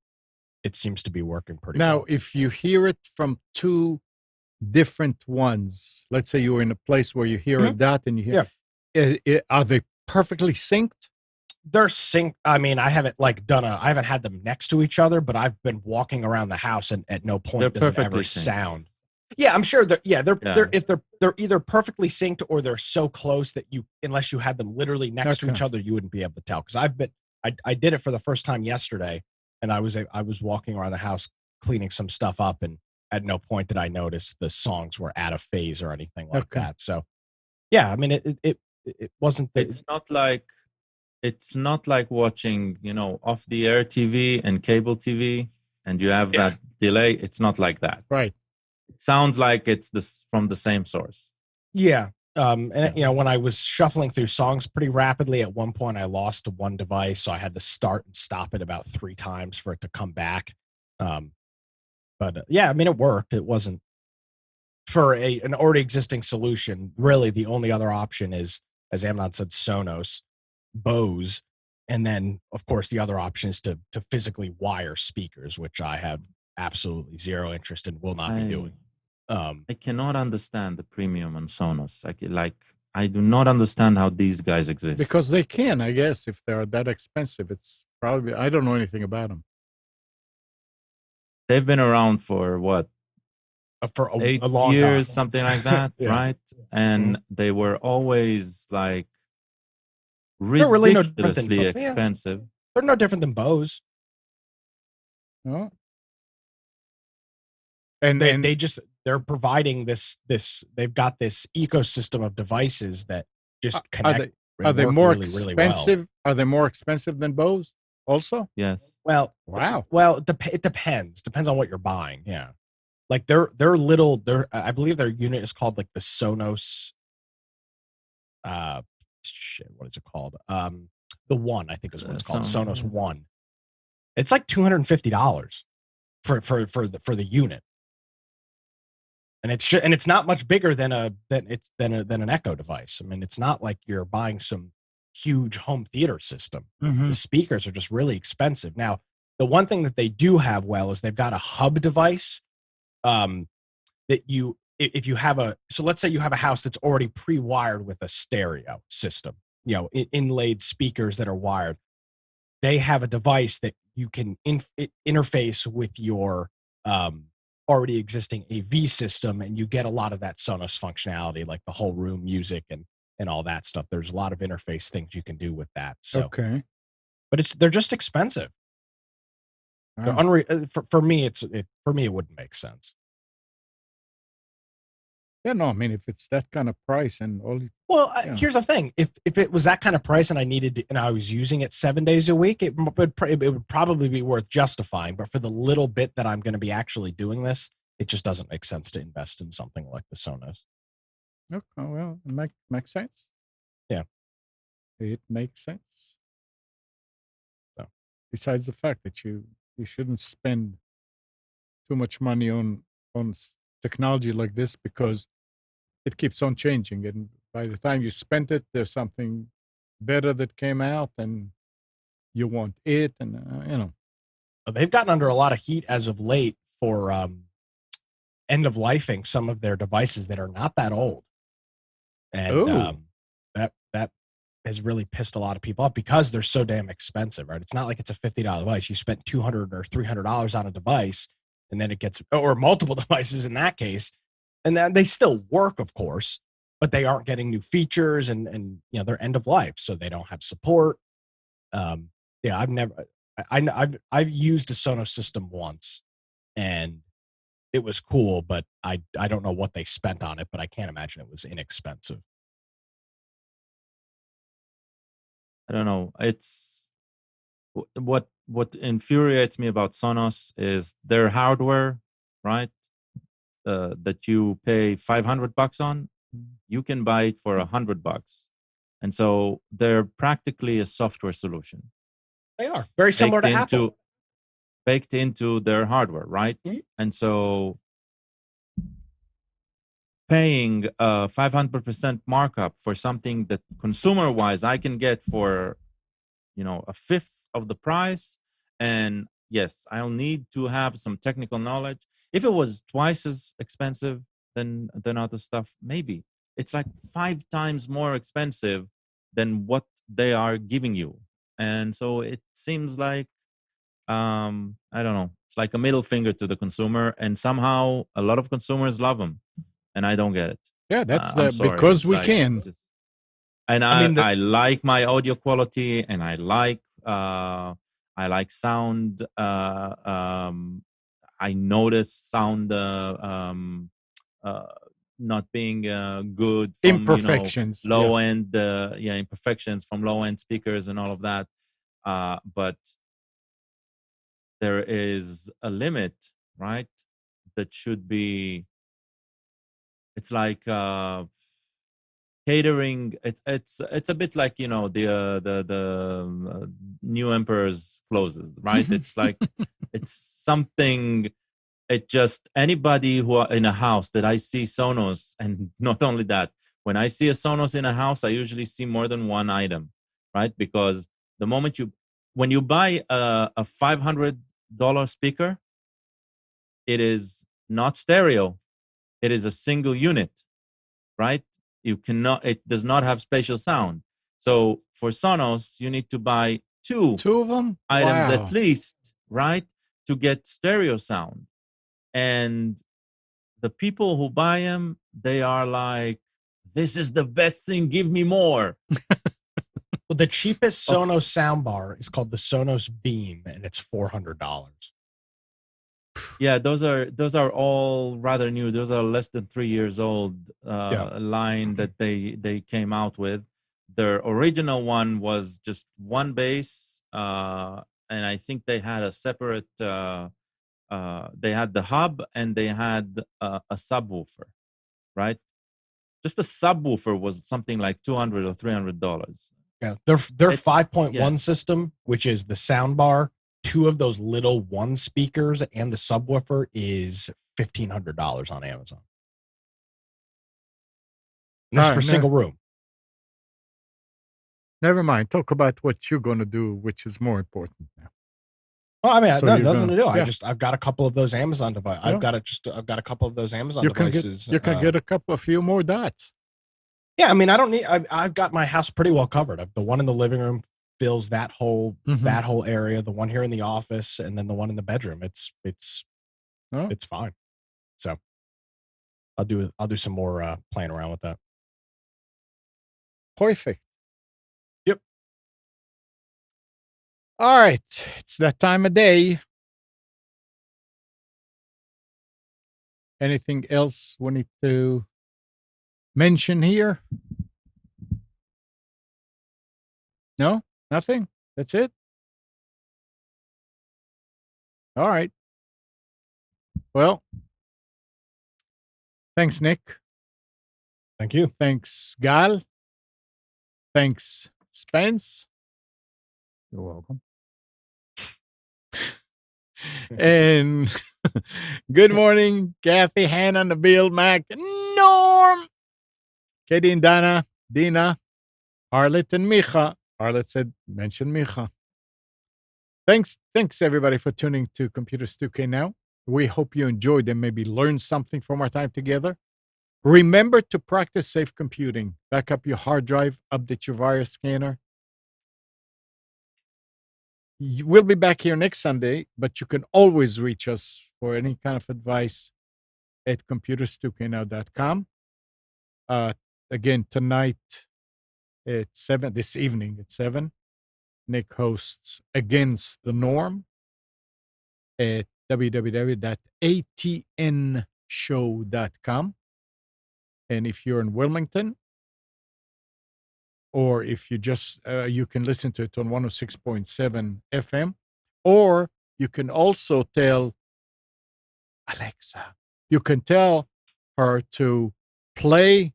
it seems to be working pretty well. Now, if you hear it from 2 different ones, let's say you're in a place where you hear a dot and you hear, are they perfectly synced? They're synced. I mean, I haven't I haven't had them next to each other, but I've been walking around the house and at no point does it ever sound. Yeah, I'm sure they're either perfectly synced or they're so close that unless you had them literally next to each other, you wouldn't be able to tell. Because I did it for the first time yesterday, and I was walking around the house cleaning some stuff up, and at no point did I notice the songs were out of phase or anything like Okay. that. So, yeah, I mean, it wasn't the, It's not like watching, off the air TV and cable TV, and you have Yeah. that delay. It's not like that. Right. It sounds like it's from the same source. yeah. And when I was shuffling through songs pretty rapidly, at one point I lost one device, so I had to start and stop it about 3 times for it to come back. But yeah, I mean, it worked. It wasn't for an already existing solution. Really, the only other option is, as Amnon said, Sonos, Bose, and then of course the other option is to physically wire speakers, which I have absolutely zero interest in, will not be doing. I cannot understand the premium on Sonos. I do not understand how these guys exist. Because they can, I guess, if they're that expensive. It's probably, I don't know anything about them. They've been around for what? For 8 a long years, time. something like that, Yeah. right? And they were always like They're really no different than ridiculously Bose. Yeah. expensive. They're no different than Bose. Oh. And they're providing this they've got this ecosystem of devices that just connect. Are they work more really, really well. expensive? Are they more expensive than Bose also? Yes. Well, Wow. Well, it depends. Depends on what you're buying. Yeah. Like their I believe their unit is called like the Sonos what is it called? The One, I think is what it's called. Sonos One. It's like $250 for the unit. And it's not much bigger than an Echo device. I mean, it's not like you're buying some huge home theater system. Mhm. The speakers are just really expensive. Now, the one thing that they do have well is they've got a hub device that if you have so let's say you have a house that's already pre-wired with a stereo system, inlaid speakers that are wired. They have a device that you can interface with your already existing AV system, and you get a lot of that Sonos functionality, like the whole room music and all that stuff. There's a lot of interface things you can do with that. So, Okay. but they're just expensive. They're Wow. for me. For me, it wouldn't make sense. Yeah, no, I mean, if it's that kind of price and all. Well, Yeah. here's the thing: if it was that kind of price and I was using it 7 days a week, it would probably be worth justifying. But for the little bit that I'm going to be actually doing this, it just doesn't make sense to invest in something like the Sonos. Okay, well, it makes sense. Yeah. It makes sense. So. Besides the fact that you shouldn't spend too much money on technology like this, because it keeps on changing, and by the time you spend it, there's something better that came out, and you want it, and They've gotten under a lot of heat as of late for end of lifing some of their devices that are not that old, and that has really pissed a lot of people off because they're so damn expensive, right? It's not like it's a $50 device. You spent $200 or $300 on a device, and then it gets, or multiple devices in that case, and then they still work, of course, but they aren't getting new features, and they're end of life, so they don't have support. Yeah, I've used a Sonos system once, and it was cool, but I don't know what they spent on it, but I can't imagine it was inexpensive. I don't know. It's what infuriates me about Sonos is their hardware, right? That you pay $500 on, you can buy it for $100, and so they're practically a software solution. They are very similar to Apple. Baked into their hardware, right? Mm-hmm. And so paying a 500% markup for something that consumer-wise I can get for, a fifth of the price. And yes, I'll need to have some technical knowledge. If it was twice as expensive than other stuff, maybe. It's like 5 times more expensive than what they are giving you. And so it seems like, I don't know, it's like a middle finger to the consumer, and somehow a lot of consumers love them, and I don't get it. yeah, that's I'm sorry. because It's we like can. And I mean, I like my audio quality, and I like sound. I notice sound not being good from Imperfections. low end imperfections from low end speakers and all of that. But there is a limit, right? That should be. It's like catering. It's a bit like the new emperor's clothes, right? It's like it's something. It just anybody who are in a house that I see Sonos, and not only that, when I see a Sonos in a house, I usually see more than one item, right? Because the moment when you buy a $500 speaker, it is not stereo. It is a single unit, right? It does not have spatial sound. So for Sonos, you need to buy two of them items at least, right? To get stereo sound. And the people who buy them, they are like, this is the best thing, give me more. Well, the cheapest Sonos soundbar is called the Sonos Beam, and it's $400. Yeah, those are all rather new. Those are less than 3 years old line that they came out with. Their original one was just one bass, and I think they had a separate. They had the hub and they had a subwoofer, right? Just a subwoofer was something like $200 or $300. Yeah, their 5.1 system, which is the soundbar, two of those little one speakers, and the subwoofer is $1,500 on Amazon. And this is for single room. Never mind. Talk about what you're going to do, which is more important now. Oh, I mean, So nothing to do. yeah. I've got a couple of those Amazon devices. Yeah. I've got a couple of those Amazon devices. You can get a few more dots. Yeah, I mean, I don't need. I've got my house pretty well covered. The one in the living room fills that whole area. The one here in the office, and then the one in the bedroom. It's fine. So I'll do some more playing around with that. Perfect. Yep. All right, it's that time of day. Anything else we need to mention here? No, nothing. That's it. All right. Well, thanks, Nick. Thank you. Thanks, Gal. Thanks, Spence. You're welcome. And good morning, Kathy, Hannah, Nabil, Mac, Norm, Katie and Dina, Arlet and Micha. Arlet said, mention Micha. Thanks everybody for tuning to Computers 2K Now. We hope you enjoyed and maybe learned something from our time together. Remember to practice safe computing. Back up your hard drive, update your virus scanner. We'll be back here next Sunday, but you can always reach us for any kind of advice at computers2know.com. Again, tonight at 7, this evening at 7, Nick hosts Against the Norm at www.atnshow.com. And if you're in Wilmington, or if you just, you can listen to it on 106.7 FM, or you can also tell Alexa, you can tell her to tune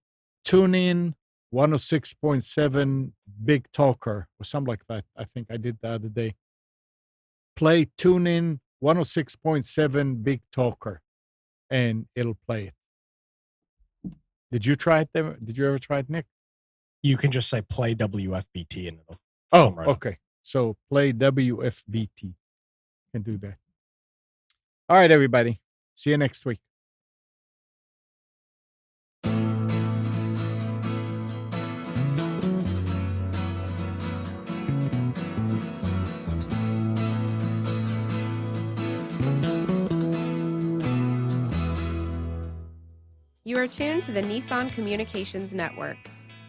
in 106.7 Big Talker, or something like that. I think I did the other day. Tune in 106.7 Big Talker, and it'll play it. Did you try it? Did you ever try it, Nick? You can just say play WFBT and it'll. Oh, okay. So play WFBT. Can do that. All right, everybody. See you next week. You are tuned to the Nissan Communications Network.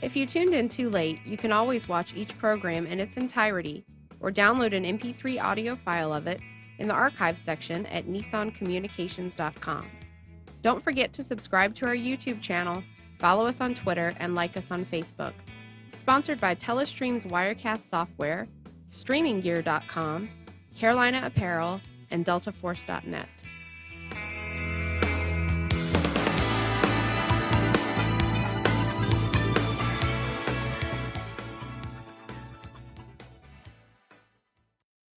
If you tuned in too late, you can always watch each program in its entirety or download an MP3 audio file of it in the archives section at nissancommunications.com. Don't forget to subscribe to our YouTube channel, follow us on Twitter, and like us on Facebook. Sponsored by Telestream's Wirecast software, StreamingGear.com, Carolina Apparel, and DeltaForce.net.